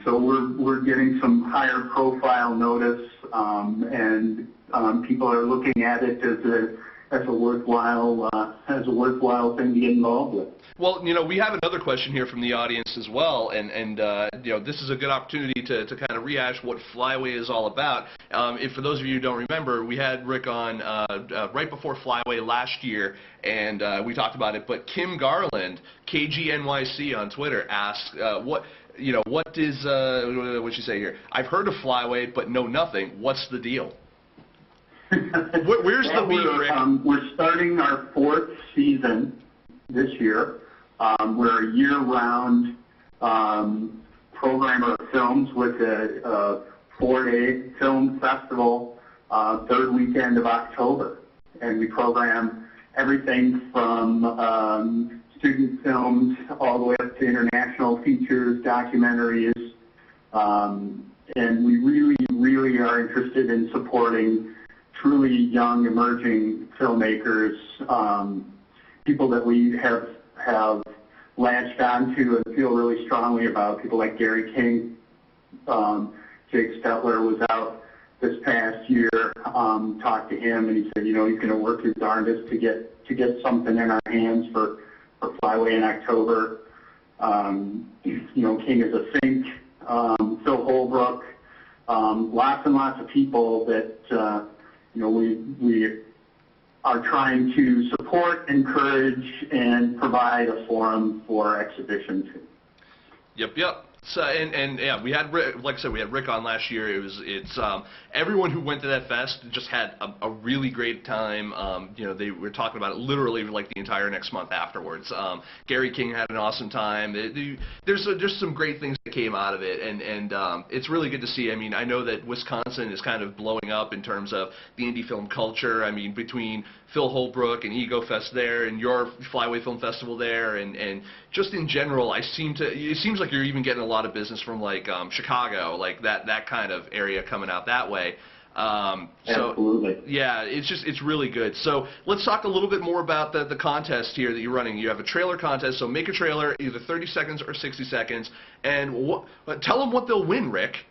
So we're getting some higher profile notice, and people are looking at it a worthwhile thing to get involved with. Well, we have another question here from the audience as well, and this is a good opportunity to kind of rehash what Flyway is all about. If for those of you who don't remember, we had Rick on right before Flyway last year, and we talked about it. But Kim Garland, KGNYC on Twitter, asked what is what'd she say here? I've heard of Flyway, but know nothing. What's the deal? Where's the beat, Rick? We're starting our 4th season this year. We're a year-round programmer of films with a 4-day film festival, 3rd weekend of October. And we program everything from student films all the way up to international features, documentaries. And we really, really are interested in supporting truly young, emerging filmmakers, people that we have latched onto and feel really strongly about, people like Gary King. Jake Stetler was out this past year, talked to him, and he said, he's going to work his darndest to get something in our hands for Flyway in October. King is a Think, Phil Holbrook, lots and lots of people that we are trying to support, encourage, and provide a forum for exhibition to. Yep. So and yeah, we had Rick, like I said, we had Rick on last year. It's everyone who went to that fest just had a really great time. They were talking about it literally like the entire next month afterwards. Gary King had an awesome time. There's some great things that came out of it, and it's really good to see. I mean, I know that Wisconsin is kind of blowing up in terms of the indie film culture. I mean, between Phil Holbrook and Ego Fest there, and your Flyway Film Festival there, and just in general, it seems like you're even getting a lot of business from like Chicago, like that kind of area coming out that way. Absolutely. Yeah, it's really good. So let's talk a little bit more about the contest here that you're running. You have a trailer contest, so make a trailer, either 30 seconds or 60 seconds, and tell them what they'll win, Rick.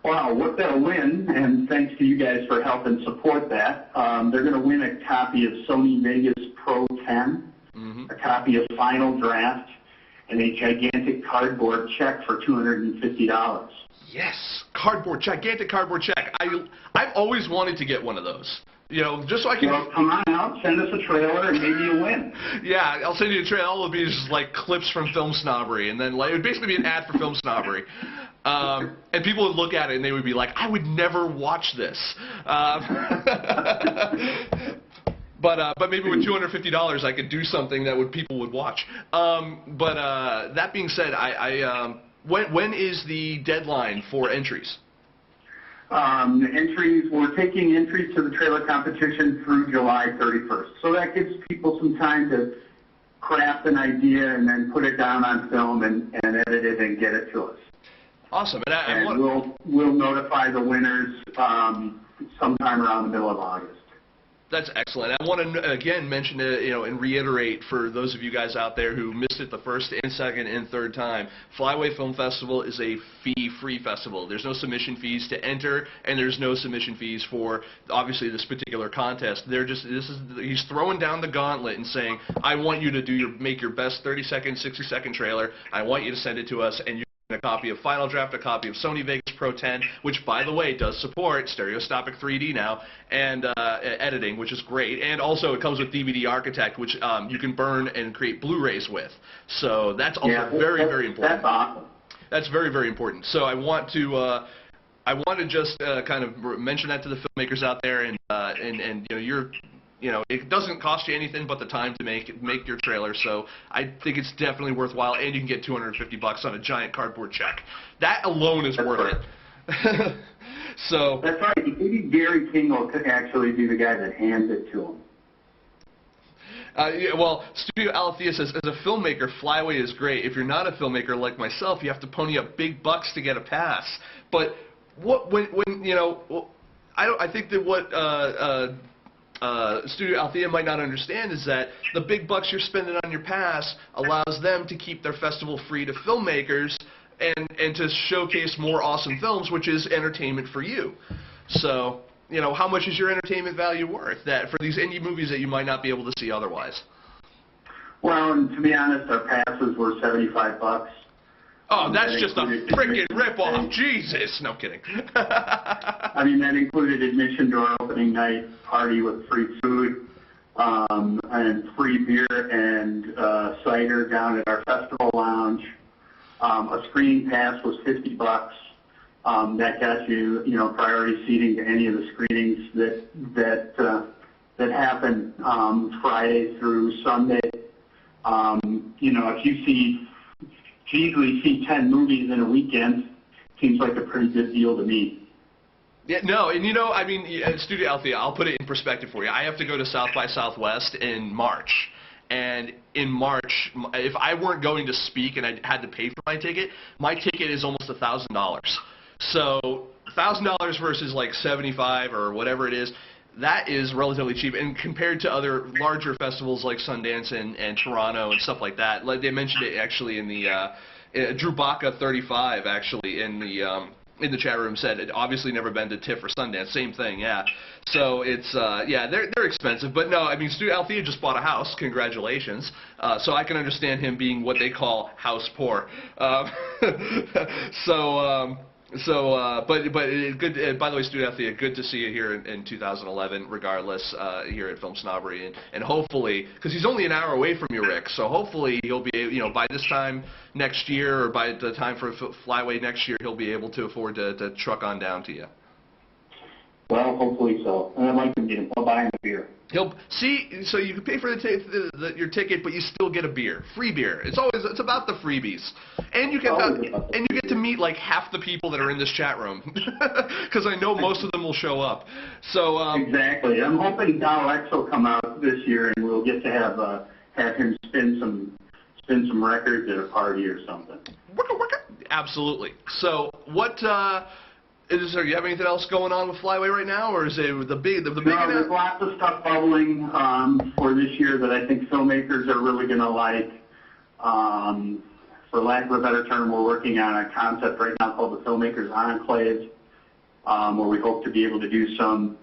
Wow, what they'll win, and thanks to you guys for helping support that, they're going to win a copy of Sony Vegas Pro 10, a copy of Final Draft, and a gigantic cardboard check for $250. Yes, gigantic cardboard check. I've always wanted to get one of those. Just so I can. Well, come on out, send us a trailer, and maybe you'll win. Yeah, I'll send you a trailer. All it'll be just like clips from FilmSnobbery, and then it would basically be an ad for FilmSnobbery. And people would look at it and they would be like, I would never watch this. But maybe with $250 I could do something that people would watch. That being said, when is the deadline for entries? We're taking entries to the trailer competition through July 31st. So that gives people some time to craft an idea and then put it down on film and edit it and get it to us. Awesome. And we'll notify the winners sometime around the middle of August. That's excellent. I want to again mention and reiterate for those of you guys out there who missed it the first and second and third time. Flyway Film Festival is a fee-free festival. There's no submission fees to enter, and there's no submission fees for obviously this particular contest. He's throwing down the gauntlet and saying, I want you to make your best 30-second, 60-second trailer. I want you to send it to us, and a copy of Final Draft, a copy of Sony Vegas Pro 10, which, by the way, does support stereoscopic 3D now, and editing, which is great. And also, it comes with DVD Architect, which you can burn and create Blu-rays with. So that's also very, very important. That's awesome. That's very, very important. So I want to just kind of mention that to the filmmakers out there, and it doesn't cost you anything but the time to make your trailer, so I think it's definitely worthwhile, and you can get $250 on a giant cardboard check. That alone is worth it. So that's right. Maybe Gary King will actually be the guy that hands it to him. Well, Studio Alethea says, as a filmmaker, Flyway is great. If you're not a filmmaker like myself, you have to pony up big bucks to get a pass. But I think that what Studio Alethea might not understand is that the big bucks you're spending on your pass allows them to keep their festival free to filmmakers and to showcase more awesome films, which is entertainment for you. So how much is your entertainment value worth that for these indie movies that you might not be able to see otherwise? Well, and to be honest, our passes were $75. Oh, that's just a freaking ripoff. Jesus. No kidding. I mean, that included admission to our opening night party with free food and free beer and cider down at our festival lounge. A screening pass was $50. That got you, priority seating to any of the screenings that happen Friday through Sunday. If you easily see 10 movies in a weekend, seems like a pretty good deal to me. Yeah, no, and Studio Althea, I'll put it in perspective for you. I have to go to South by Southwest in March. And in March, if I weren't going to speak and I had to pay for my ticket is almost $1,000. So $1,000 versus like $75 or whatever it is, that is relatively cheap. And compared to other larger festivals like Sundance and Toronto and stuff like that, like they mentioned it actually in the Drew Baca 35 actually in the chat room said it obviously never been to TIFF or Sundance. Same thing, yeah. So it's they're expensive, but no, Studio Althea just bought a house. Congratulations. So I can understand him being what they call house poor. But good. By the way, Studio Althea, good to see you here in 2011. Regardless, here at FilmSnobbery, and hopefully, because he's only an hour away from you, Rick. So hopefully he'll be, by this time next year, or by the time for Flyway next year, he'll be able to afford to truck on down to you. Well, hopefully so. And I'd like to get him. I'll buy him a beer. So you can pay for your ticket, but you still get a beer, free beer. It's about the freebies, and you get to meet like half the people that are in this chat room, because I know most of them will show up. So exactly, I'm hoping Dalek will come out this year, and we'll get to have him spin some records at a party or something. Absolutely. So what? Do you have anything else going on with Flyway right now, or is it the big? No, there's lots of stuff bubbling for this year that I think filmmakers are really going to like. For lack of a better term, we're working on a concept right now called the Filmmakers Enclave, where we hope to be able to do some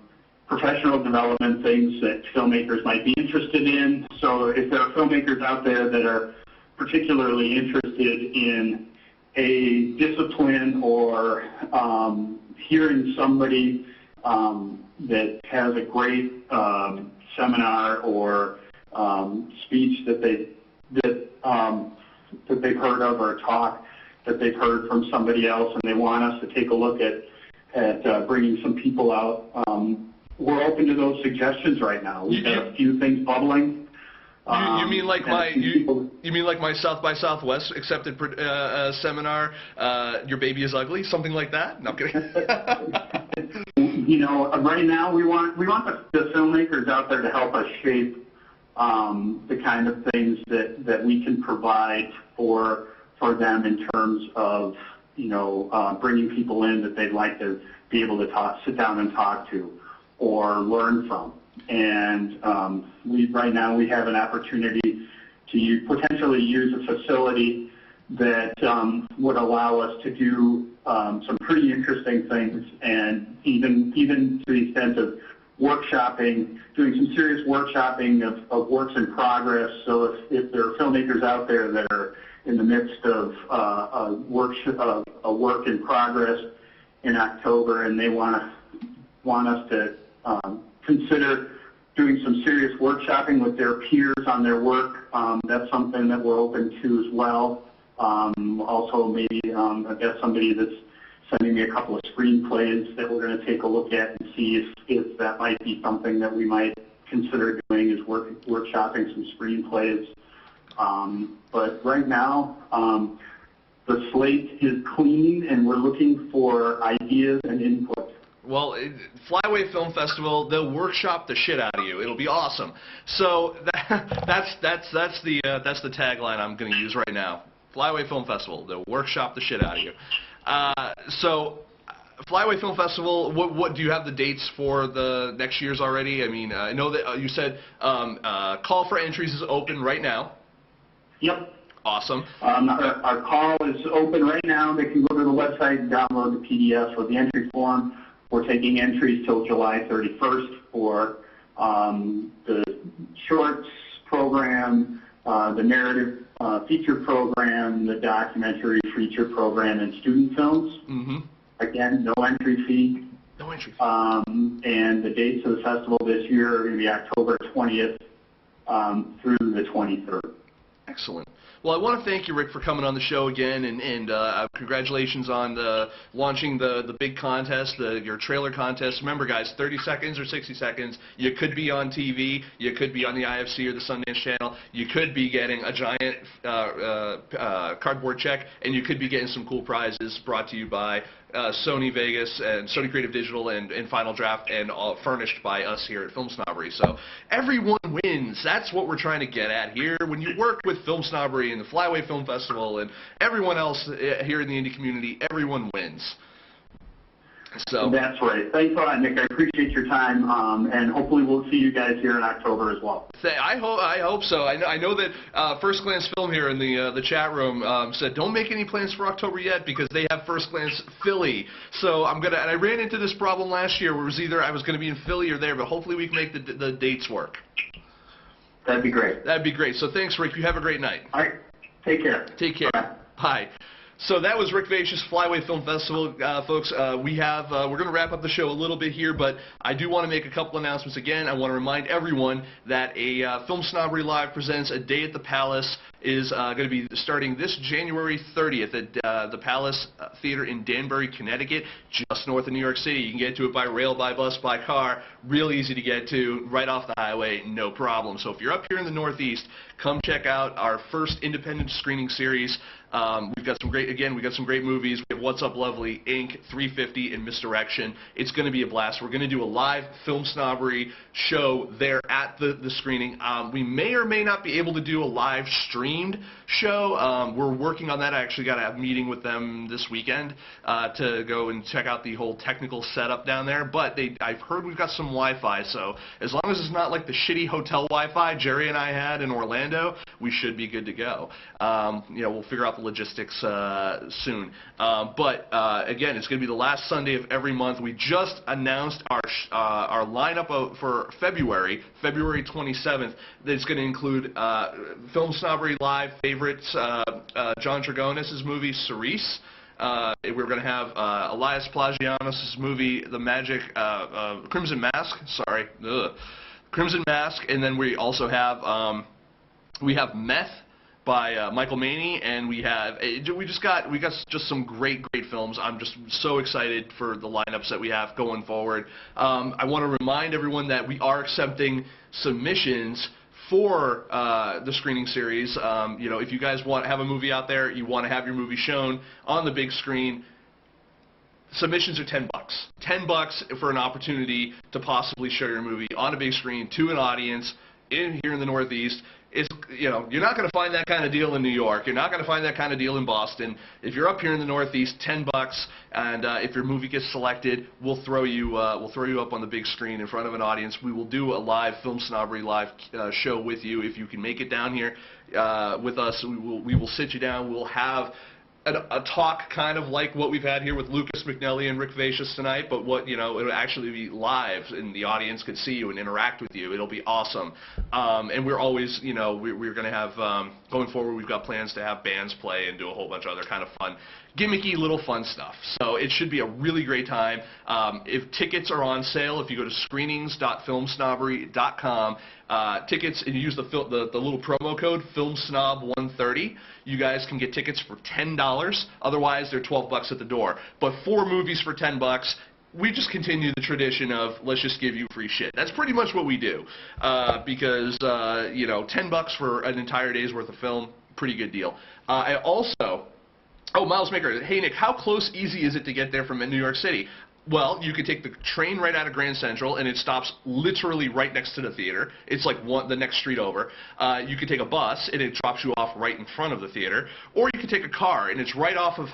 professional development things that filmmakers might be interested in. So if there are filmmakers out there that are particularly interested in a discipline or hearing somebody that has a great seminar or speech that they've heard of, or a talk that they've heard from somebody else, and they want us to take a look at bringing some people out. We're open to those suggestions right now. We've got a few things bubbling. You mean like my South by Southwest accepted seminar? Your baby is ugly, something like that? No, I'm kidding. Right now we want the filmmakers out there to help us shape the kind of things that we can provide for them in terms of bringing people in that they'd like to be able to sit down and talk to or learn from. And right now we have an opportunity to potentially use a facility that would allow us to do some pretty interesting things, and even to the extent of workshopping, doing some serious workshopping of works in progress. So if there are filmmakers out there that are in the midst of a work in progress in October, and they want us to consider doing some serious workshopping with their peers on their work, that's something that we're open to as well. Also, maybe I've got somebody that's sending me a couple of screenplays that we're going to take a look at and see if that might be something that we might consider doing, is workshopping some screenplays. But right now, the slate is clean, and we're looking for ideas and input. Well, Flyway Film Festival, they'll workshop the shit out of you. It'll be awesome. So that's the tagline I'm going to use right now. Flyway Film Festival, they'll workshop the shit out of you. So Flyway Film Festival, what do you have the dates for the next year's already? I know that you said call for entries is open right now. Yep. Awesome. Our call is open right now. They can go to the website and download the PDF or the entry form. We're taking entries till July 31st for the shorts program, the narrative feature program, the documentary feature program, and student films. Mm-hmm. Again, no entry fee. No entry fee. And the dates of the festival this year are going to be October 20th through the 23rd. Excellent. Well, I want to thank you, Rick, for coming on the show again, and congratulations on launching the big contest, your trailer contest. Remember, guys, 30 seconds or 60 seconds. You could be on TV. You could be on the IFC or the Sundance Channel. You could be getting a giant cardboard check, and you could be getting some cool prizes brought to you by Sony Vegas and Sony Creative Digital and Final Draft, and furnished by us here at FilmSnobbery. So everyone wins. That's what we're trying to get at here. When you work with FilmSnobbery and the Flyway Film Festival and everyone else here in the indie community, everyone wins. So that's right. Thanks a lot, Nick. I appreciate your time, and hopefully we'll see you guys here in October as well. I hope so. I know that First Glance Film here in the chat room said don't make any plans for October yet because they have First Glance Philly. So and I ran into this problem last year where it was either I was going to be in Philly or there, but hopefully we can make the dates work. That'd be great. That'd be great. So thanks, Rick. You have a great night. All right. Take care. Take care. Bye. Bye. So that was Rick Vaicius, Flyway Film Festival, folks. We're going to wrap up the show a little bit here, but I do want to make a couple announcements again. I want to remind everyone that a FilmSnobbery Live presents A Day at the Palace is going to be starting this January 30th at the Palace Theater in Danbury, Connecticut, just north of New York City. You can get to it by rail, by bus, by car. Real easy to get to, right off the highway, no problem. So if you're up here in the Northeast, come check out our first independent screening series. We've got some great movies. We have What's Up Lovely, Inc., 350, and Misdirection. It's going to be a blast. We're going to do a live FilmSnobbery show there at the screening. We may or may not be able to do a live streamed show. We're working on that. I actually got to have a meeting with them this weekend to go and check out the whole technical setup down there. But I've heard we've got some Wi-Fi, so as long as it's not like the shitty hotel Wi-Fi Jerry and I had in Orlando, we should be good to go. We'll figure out the logistics soon. But again, it's going to be the last Sunday of every month. We just announced our lineup for February 27th. That's going to include FilmSnobbery Live favorites, John Dragonis' movie Cerise. We're going to have Elias Plagianos' movie The Magic Crimson Mask. Crimson Mask, and then we also have Meth by Michael Maney, and we got some great films. I'm just so excited for the lineups that we have going forward. I want to remind everyone that we are accepting submissions for the screening series. If you guys have a movie out there, you want to have your movie shown on the big screen, submissions are $10. $10 for an opportunity to possibly show your movie on a big screen to an audience here in the Northeast. You're not going to find that kind of deal in New York. You're not going to find that kind of deal in Boston. If you're up here in the Northeast, $10, and if your movie gets selected, we'll throw you up on the big screen in front of an audience. We will do a live FilmSnobbery Live show with you. If you can make it down here with us, we will sit you down. We'll have a talk kind of like what we've had here with Lucas McNelly and Rick Vaicius tonight, but it'll actually be live and the audience could see you and interact with you. It'll be awesome. And we're always, we're going to have, going forward, we've got plans to have bands play and do a whole bunch of other kind of fun, gimmicky little fun stuff. So it should be a really great time. If tickets are on sale, if you go to screenings.filmsnobbery.com, tickets, and you use the little promo code FilmSnob130, you guys can get tickets for $10. Otherwise, they're $12 at the door. But 4 movies for $10. We just continue the tradition of let's just give you free shit. That's pretty much what we do, because $10 for an entire day's worth of film, pretty good deal. I also. Oh, Miles Maker. Hey, Nick, how close, easy is it to get there from New York City? Well, you could take the train right out of Grand Central, and it stops literally right next to the theater. It's like the next street over. You could take a bus, and it drops you off right in front of the theater. Or you could take a car, and it's right off of,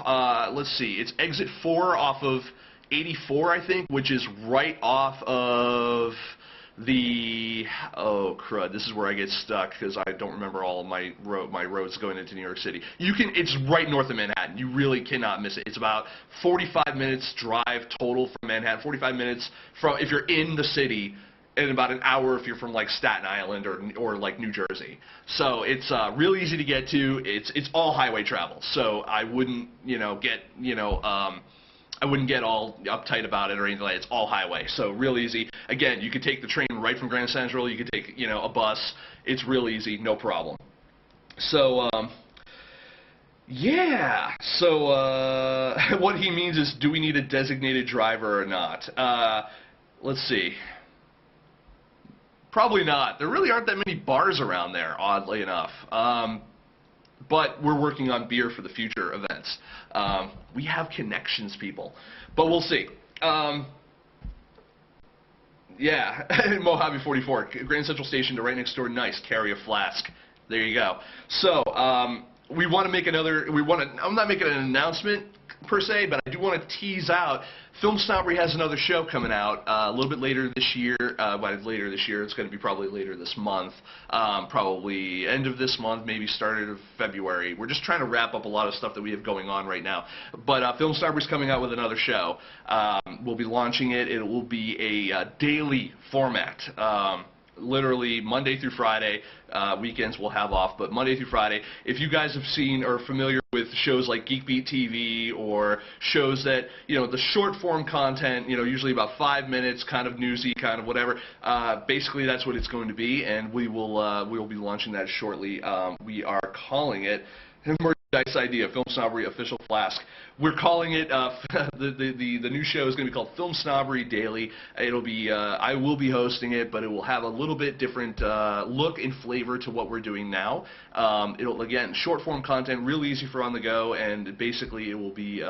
it's exit 4 off of 84, I think, which is right off of oh crud, this is where I get stuck because I don't remember all of my roads going into New York City. It's right north of Manhattan. You really cannot miss it. It's about 45 minutes drive total from Manhattan, 45 minutes from if you're in the city, and about an hour if you're from like Staten Island or like New Jersey. So it's real easy to get to. It's all highway travel. So I wouldn't I wouldn't get all uptight about it or anything like that. It's all highway, so real easy. Again, you could take the train right from Grand Central. You could take, a bus. It's real easy, no problem. So, yeah. So, what he means is, do we need a designated driver or not? Let's see. Probably not. There really aren't that many bars around there, oddly enough. But we're working on beer for the future events. We have connections, people. But we'll see. Yeah, Mojave 44, Grand Central Station to right next door. Nice. Carry a flask. There you go. So we want to make another. I'm not making an announcement per se, but I do want to tease out. FilmSnobbery has another show coming out a little bit later this year. By later this year, it's going to be probably later this month, probably end of this month, maybe start of February. We're just trying to wrap up a lot of stuff that we have going on right now. But FilmSnobbery's coming out with another show. We'll be launching it. It will be a daily format. Literally Monday through Friday. Weekends we'll have off, but Monday through Friday. If you guys have seen or are familiar with shows like Geek Beat TV or shows that, the short form content, usually about 5 minutes, kind of newsy, kind of whatever, basically that's what it's going to be, and we will be launching that shortly. We are calling it merchandise idea, FilmSnobbery Official Flask. We're calling it, the new show is going to be called FilmSnobbery Daily. It'll be, I will be hosting it, but it will have a little bit different look and flavor to what we're doing now. It'll, again, short form content, real easy for on the go, and basically it will be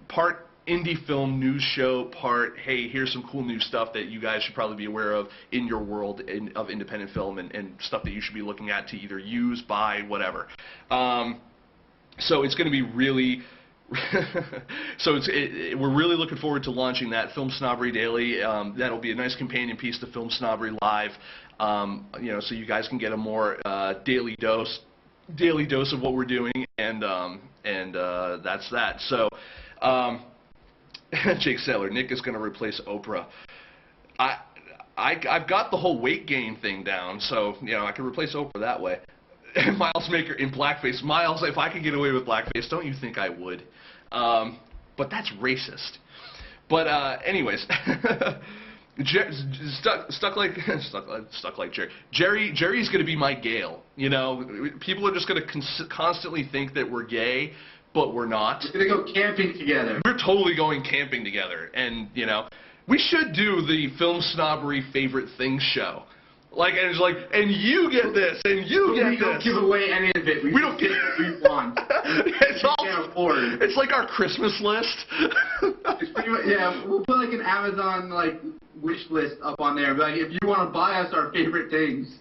part indie film news show, part, hey, here's some cool new stuff that you guys should probably be aware of in your world of independent film and stuff that you should be looking at to either use, buy, whatever. So it's going to be really, we're really looking forward to launching that FilmSnobbery Daily. That'll be a nice companion piece to FilmSnobbery Live, so you guys can get a more daily dose of what we're doing, and that's that. So. Jake Saylor, Nick is going to replace Oprah. I've got the whole weight gain thing down, so I can replace Oprah that way. Miles Maker in blackface. Miles, if I could get away with blackface, don't you think I would? But that's racist. But anyways, stuck like Jerry. Jerry's going to be my Gale. People are just going to constantly think that we're gay. But we're not. We're going to go camping together. We're totally going camping together. And, we should do the FilmSnobbery Favorite Things show. And it's like, and you get this, and you get this. We don't give away any of it. We don't get what we want. Can't afford. It's like our Christmas list. It's pretty much, yeah, we'll put like an Amazon wish list up on there. But if you want to buy us our favorite things.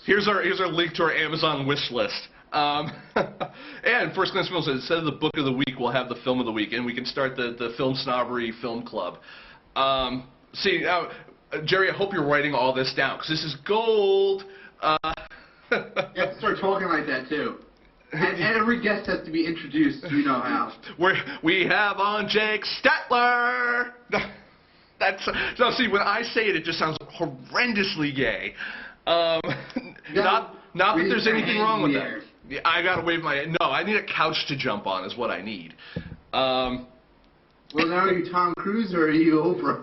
Here's our link to our Amazon wish list. And First Class Film says instead of the book of the week, we'll have the film of the week, and we can start the FilmSnobbery Film Club. Jerry, I hope you're writing all this down because this is gold. You have to start talking like that too. And every guest has to be introduced. You know how. We have on Jake Statler. No, see, when I say it, it just sounds horrendously gay. Not that there's anything wrong with that. Yeah, I gotta wave my. No, I need a couch to jump on. Is what I need. Well, now are you Tom Cruise or are you Oprah?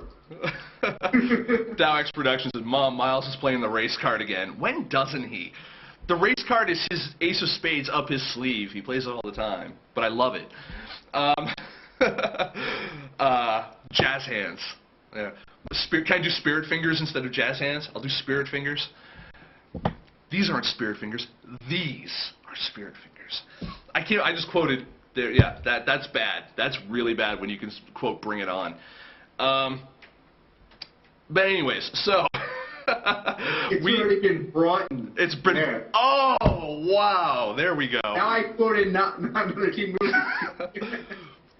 Dow X Productions says, Mom, Miles is playing the race card again. When doesn't he? The race card is his ace of spades up his sleeve. He plays it all the time, but I love it. Jazz hands. Yeah. Can I do spirit fingers instead of jazz hands? I'll do spirit fingers. These aren't spirit fingers. These are spirit fingers. I just quoted there. Yeah, that's bad. That's really bad when you can quote "Bring It On." But anyways, so it's already been brought in. It's been there. Oh wow! There we go. Now I quoted not another teen movie.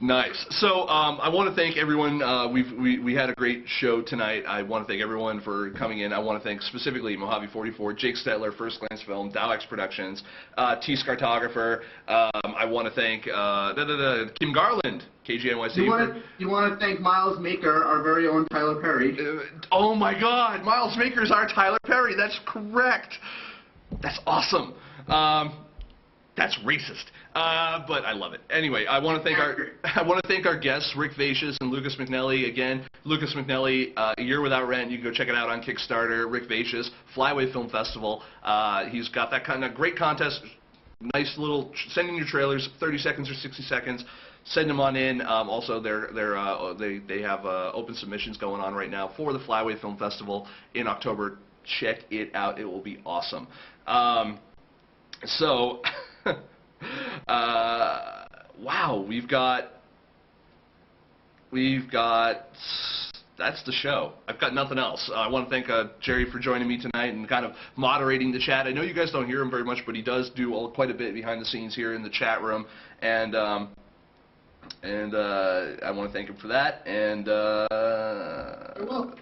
Nice. So I want to thank everyone. We had a great show tonight. I want to thank everyone for coming in. I want to thank specifically Mojave44, Jake Stetler, First Glance Film, Dowx Productions, T Scartographer. I want to thank Kim Garland, KGNYC. You want to thank Miles Maker, our very own Tyler Perry. Oh my God, Miles Maker is our Tyler Perry. That's correct. That's awesome. That's racist, but I love it. Anyway, I want to thank our guests, Rick Vaicius and Lucas McNelly. Again, Lucas McNelly, A Year Without Rent. You can go check it out on Kickstarter. Rick Vaicius, Flyway Film Festival. He's got that kind of great contest. Nice little send in your trailers, 30 seconds or 60 seconds. Send them on in. Also, they have open submissions going on right now for the Flyway Film Festival in October. Check it out. It will be awesome. So. Wow, we've got, that's the show. I've got nothing else. I want to thank Jerry for joining me tonight and kind of moderating the chat. I know you guys don't hear him very much, but he does do quite a bit behind the scenes here in the chat room, and I want to thank him for that. And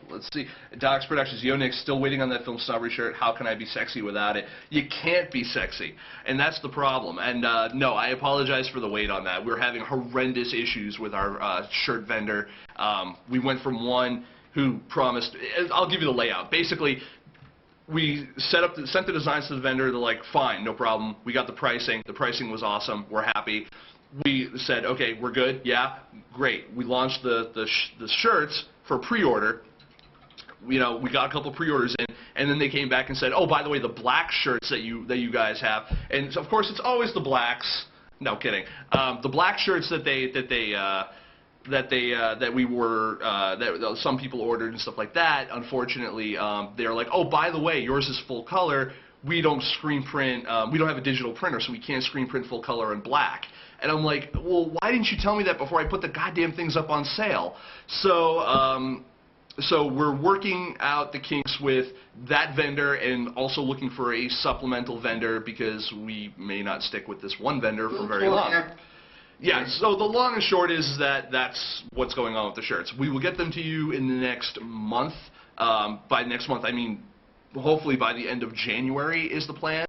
let's see, Dowx Productions, Yo Nick, still waiting on that FilmSnobbery shirt. How can I be sexy without it? You can't be sexy, and that's the problem. And no, I apologize for the wait on that. We're having horrendous issues with our shirt vendor. We went from one who promised. I'll give you the layout. Basically, we sent the designs to the vendor. They're like, fine, no problem. We got the pricing. The pricing was awesome. We're happy. We said, okay, we're good. Yeah, great. We launched the shirts for pre-order. You know, we got a couple pre-orders in, and then they came back and said, oh, by the way, the black shirts that you guys have, and so of course it's always the blacks. No kidding. The black shirts that some people ordered and stuff like that. Unfortunately, they're like, oh, by the way, yours is full color. We don't screen print. We don't have a digital printer, so we can't screen print full color in black. And I'm like, well, why didn't you tell me that before I put the goddamn things up on sale? So, so we're working out the kinks with that vendor and also looking for a supplemental vendor because we may not stick with this one vendor for very long. Yeah, so the long and short is that that's what's going on with the shirts. We will get them to you in the next month. By next month, I mean, hopefully by the end of January is the plan.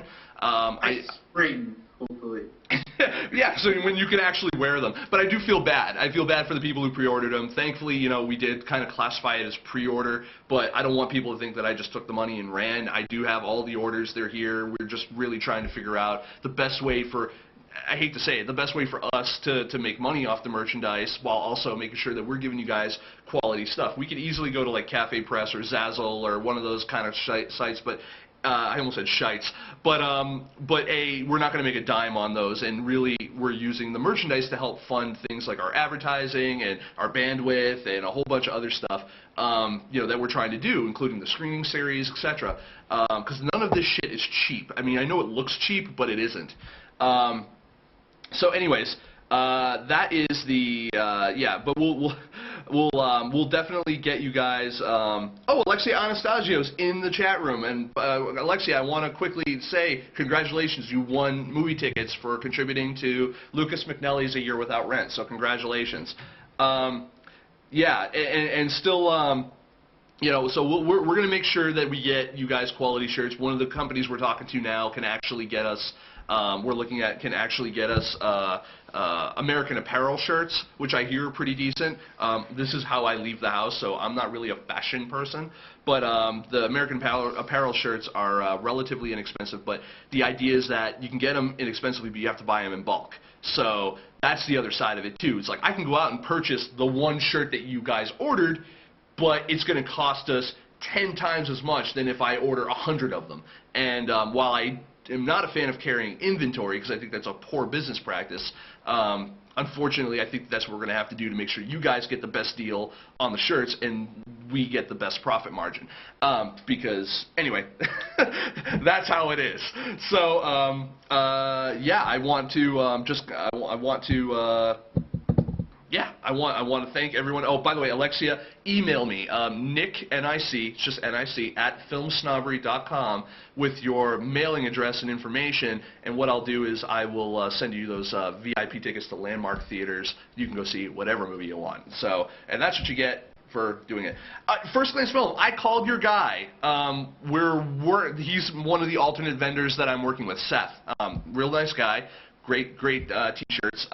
Spring, hopefully. Yeah, so when you can actually wear them. But I do feel bad. I feel bad for the people who pre-ordered them. Thankfully, you know, we did kind of classify it as pre-order, but I don't want people to think that I just took the money and ran. I do have all the orders. They're here. We're just really trying to figure out the best way for, I hate to say it, the best way for us to make money off the merchandise while also making sure that we're giving you guys quality stuff. We could easily go to like Cafe Press or Zazzle or one of those kind of sites, but I almost said shites, but we're not going to make a dime on those, and really we're using the merchandise to help fund things like our advertising and our bandwidth and a whole bunch of other stuff, you know, that we're trying to do, including the screening series, etc. Because none of this shit is cheap. I mean, I know it looks cheap, but it isn't. So, anyways, that is the yeah. But we'll definitely get you guys. Oh, Alexia Anastasio's in the chat room, and Alexia, I want to quickly say congratulations. You won movie tickets for contributing to Lucas McNelly's A Year Without Rent. So congratulations. Yeah, and still. You know, so we're going to make sure that we get you guys quality shirts. One of the companies we're talking to now can actually get us. Can actually get us American Apparel shirts, which I hear are pretty decent. This is how I leave the house, so I'm not really a fashion person. But the American Apparel shirts are relatively inexpensive. But the idea is that you can get them inexpensively, but you have to buy them in bulk. So that's the other side of it too. It's like I can go out and purchase the one shirt that you guys ordered, but it's going to cost us 10 times as much than if I order 100 of them. And while I am not a fan of carrying inventory because I think that's a poor business practice, unfortunately I think that's what we're going to have to do to make sure you guys get the best deal on the shirts and we get the best profit margin. Because, anyway, that's how it is. So, yeah, I want to yeah, I want to thank everyone. Oh, by the way, Alexia, email me, Nic, N-I-C, it's just N-I-C, at FilmSnobbery.com with your mailing address and information, and what I'll do is I will send you those VIP tickets to Landmark Theaters. You can go see whatever movie you want. So, and that's what you get for doing it. First Glance Film, I called your guy. He's one of the alternate vendors that I'm working with, Seth. Real nice guy. Great T-shirts,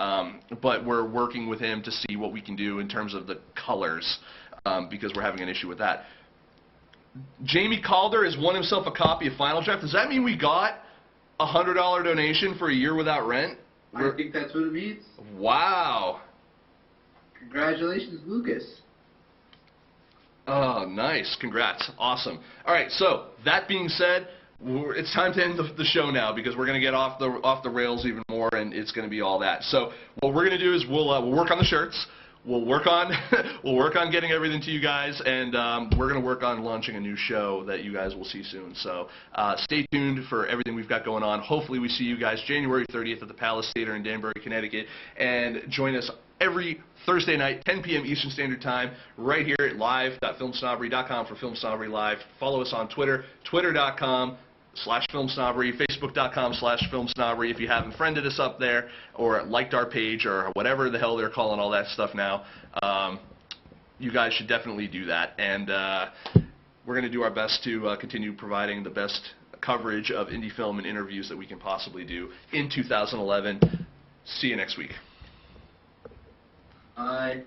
but we're working with him to see what we can do in terms of the colors, because we're having an issue with that. Jamie Calder has won himself a copy of Final Draft. Does that mean we got a $100 donation for a year without rent? I think that's what it means. Wow. Congratulations, Lucas. Oh, nice. Congrats. Awesome. All right, so that being said, it's time to end the show now, because we're going to get off the rails even more, and it's going to be all that. So what we're going to do is we'll work on the shirts. We'll work on getting everything to you guys, and we're going to work on launching a new show that you guys will see soon. So stay tuned for everything we've got going on. Hopefully we see you guys January 30th at the Palace Theater in Danbury, Connecticut, and join us every Thursday night, 10 p.m. Eastern Standard Time, right here at live.filmsnobbery.com for Film Snobbery Live. Follow us on Twitter, twitter.com/filmsnobbery, facebook.com/filmsnobbery. If you haven't friended us up there or liked our page or whatever the hell they're calling all that stuff now, you guys should definitely do that. And we're going to do our best to continue providing the best coverage of indie film and interviews that we can possibly do in 2011. See you next week. Bye.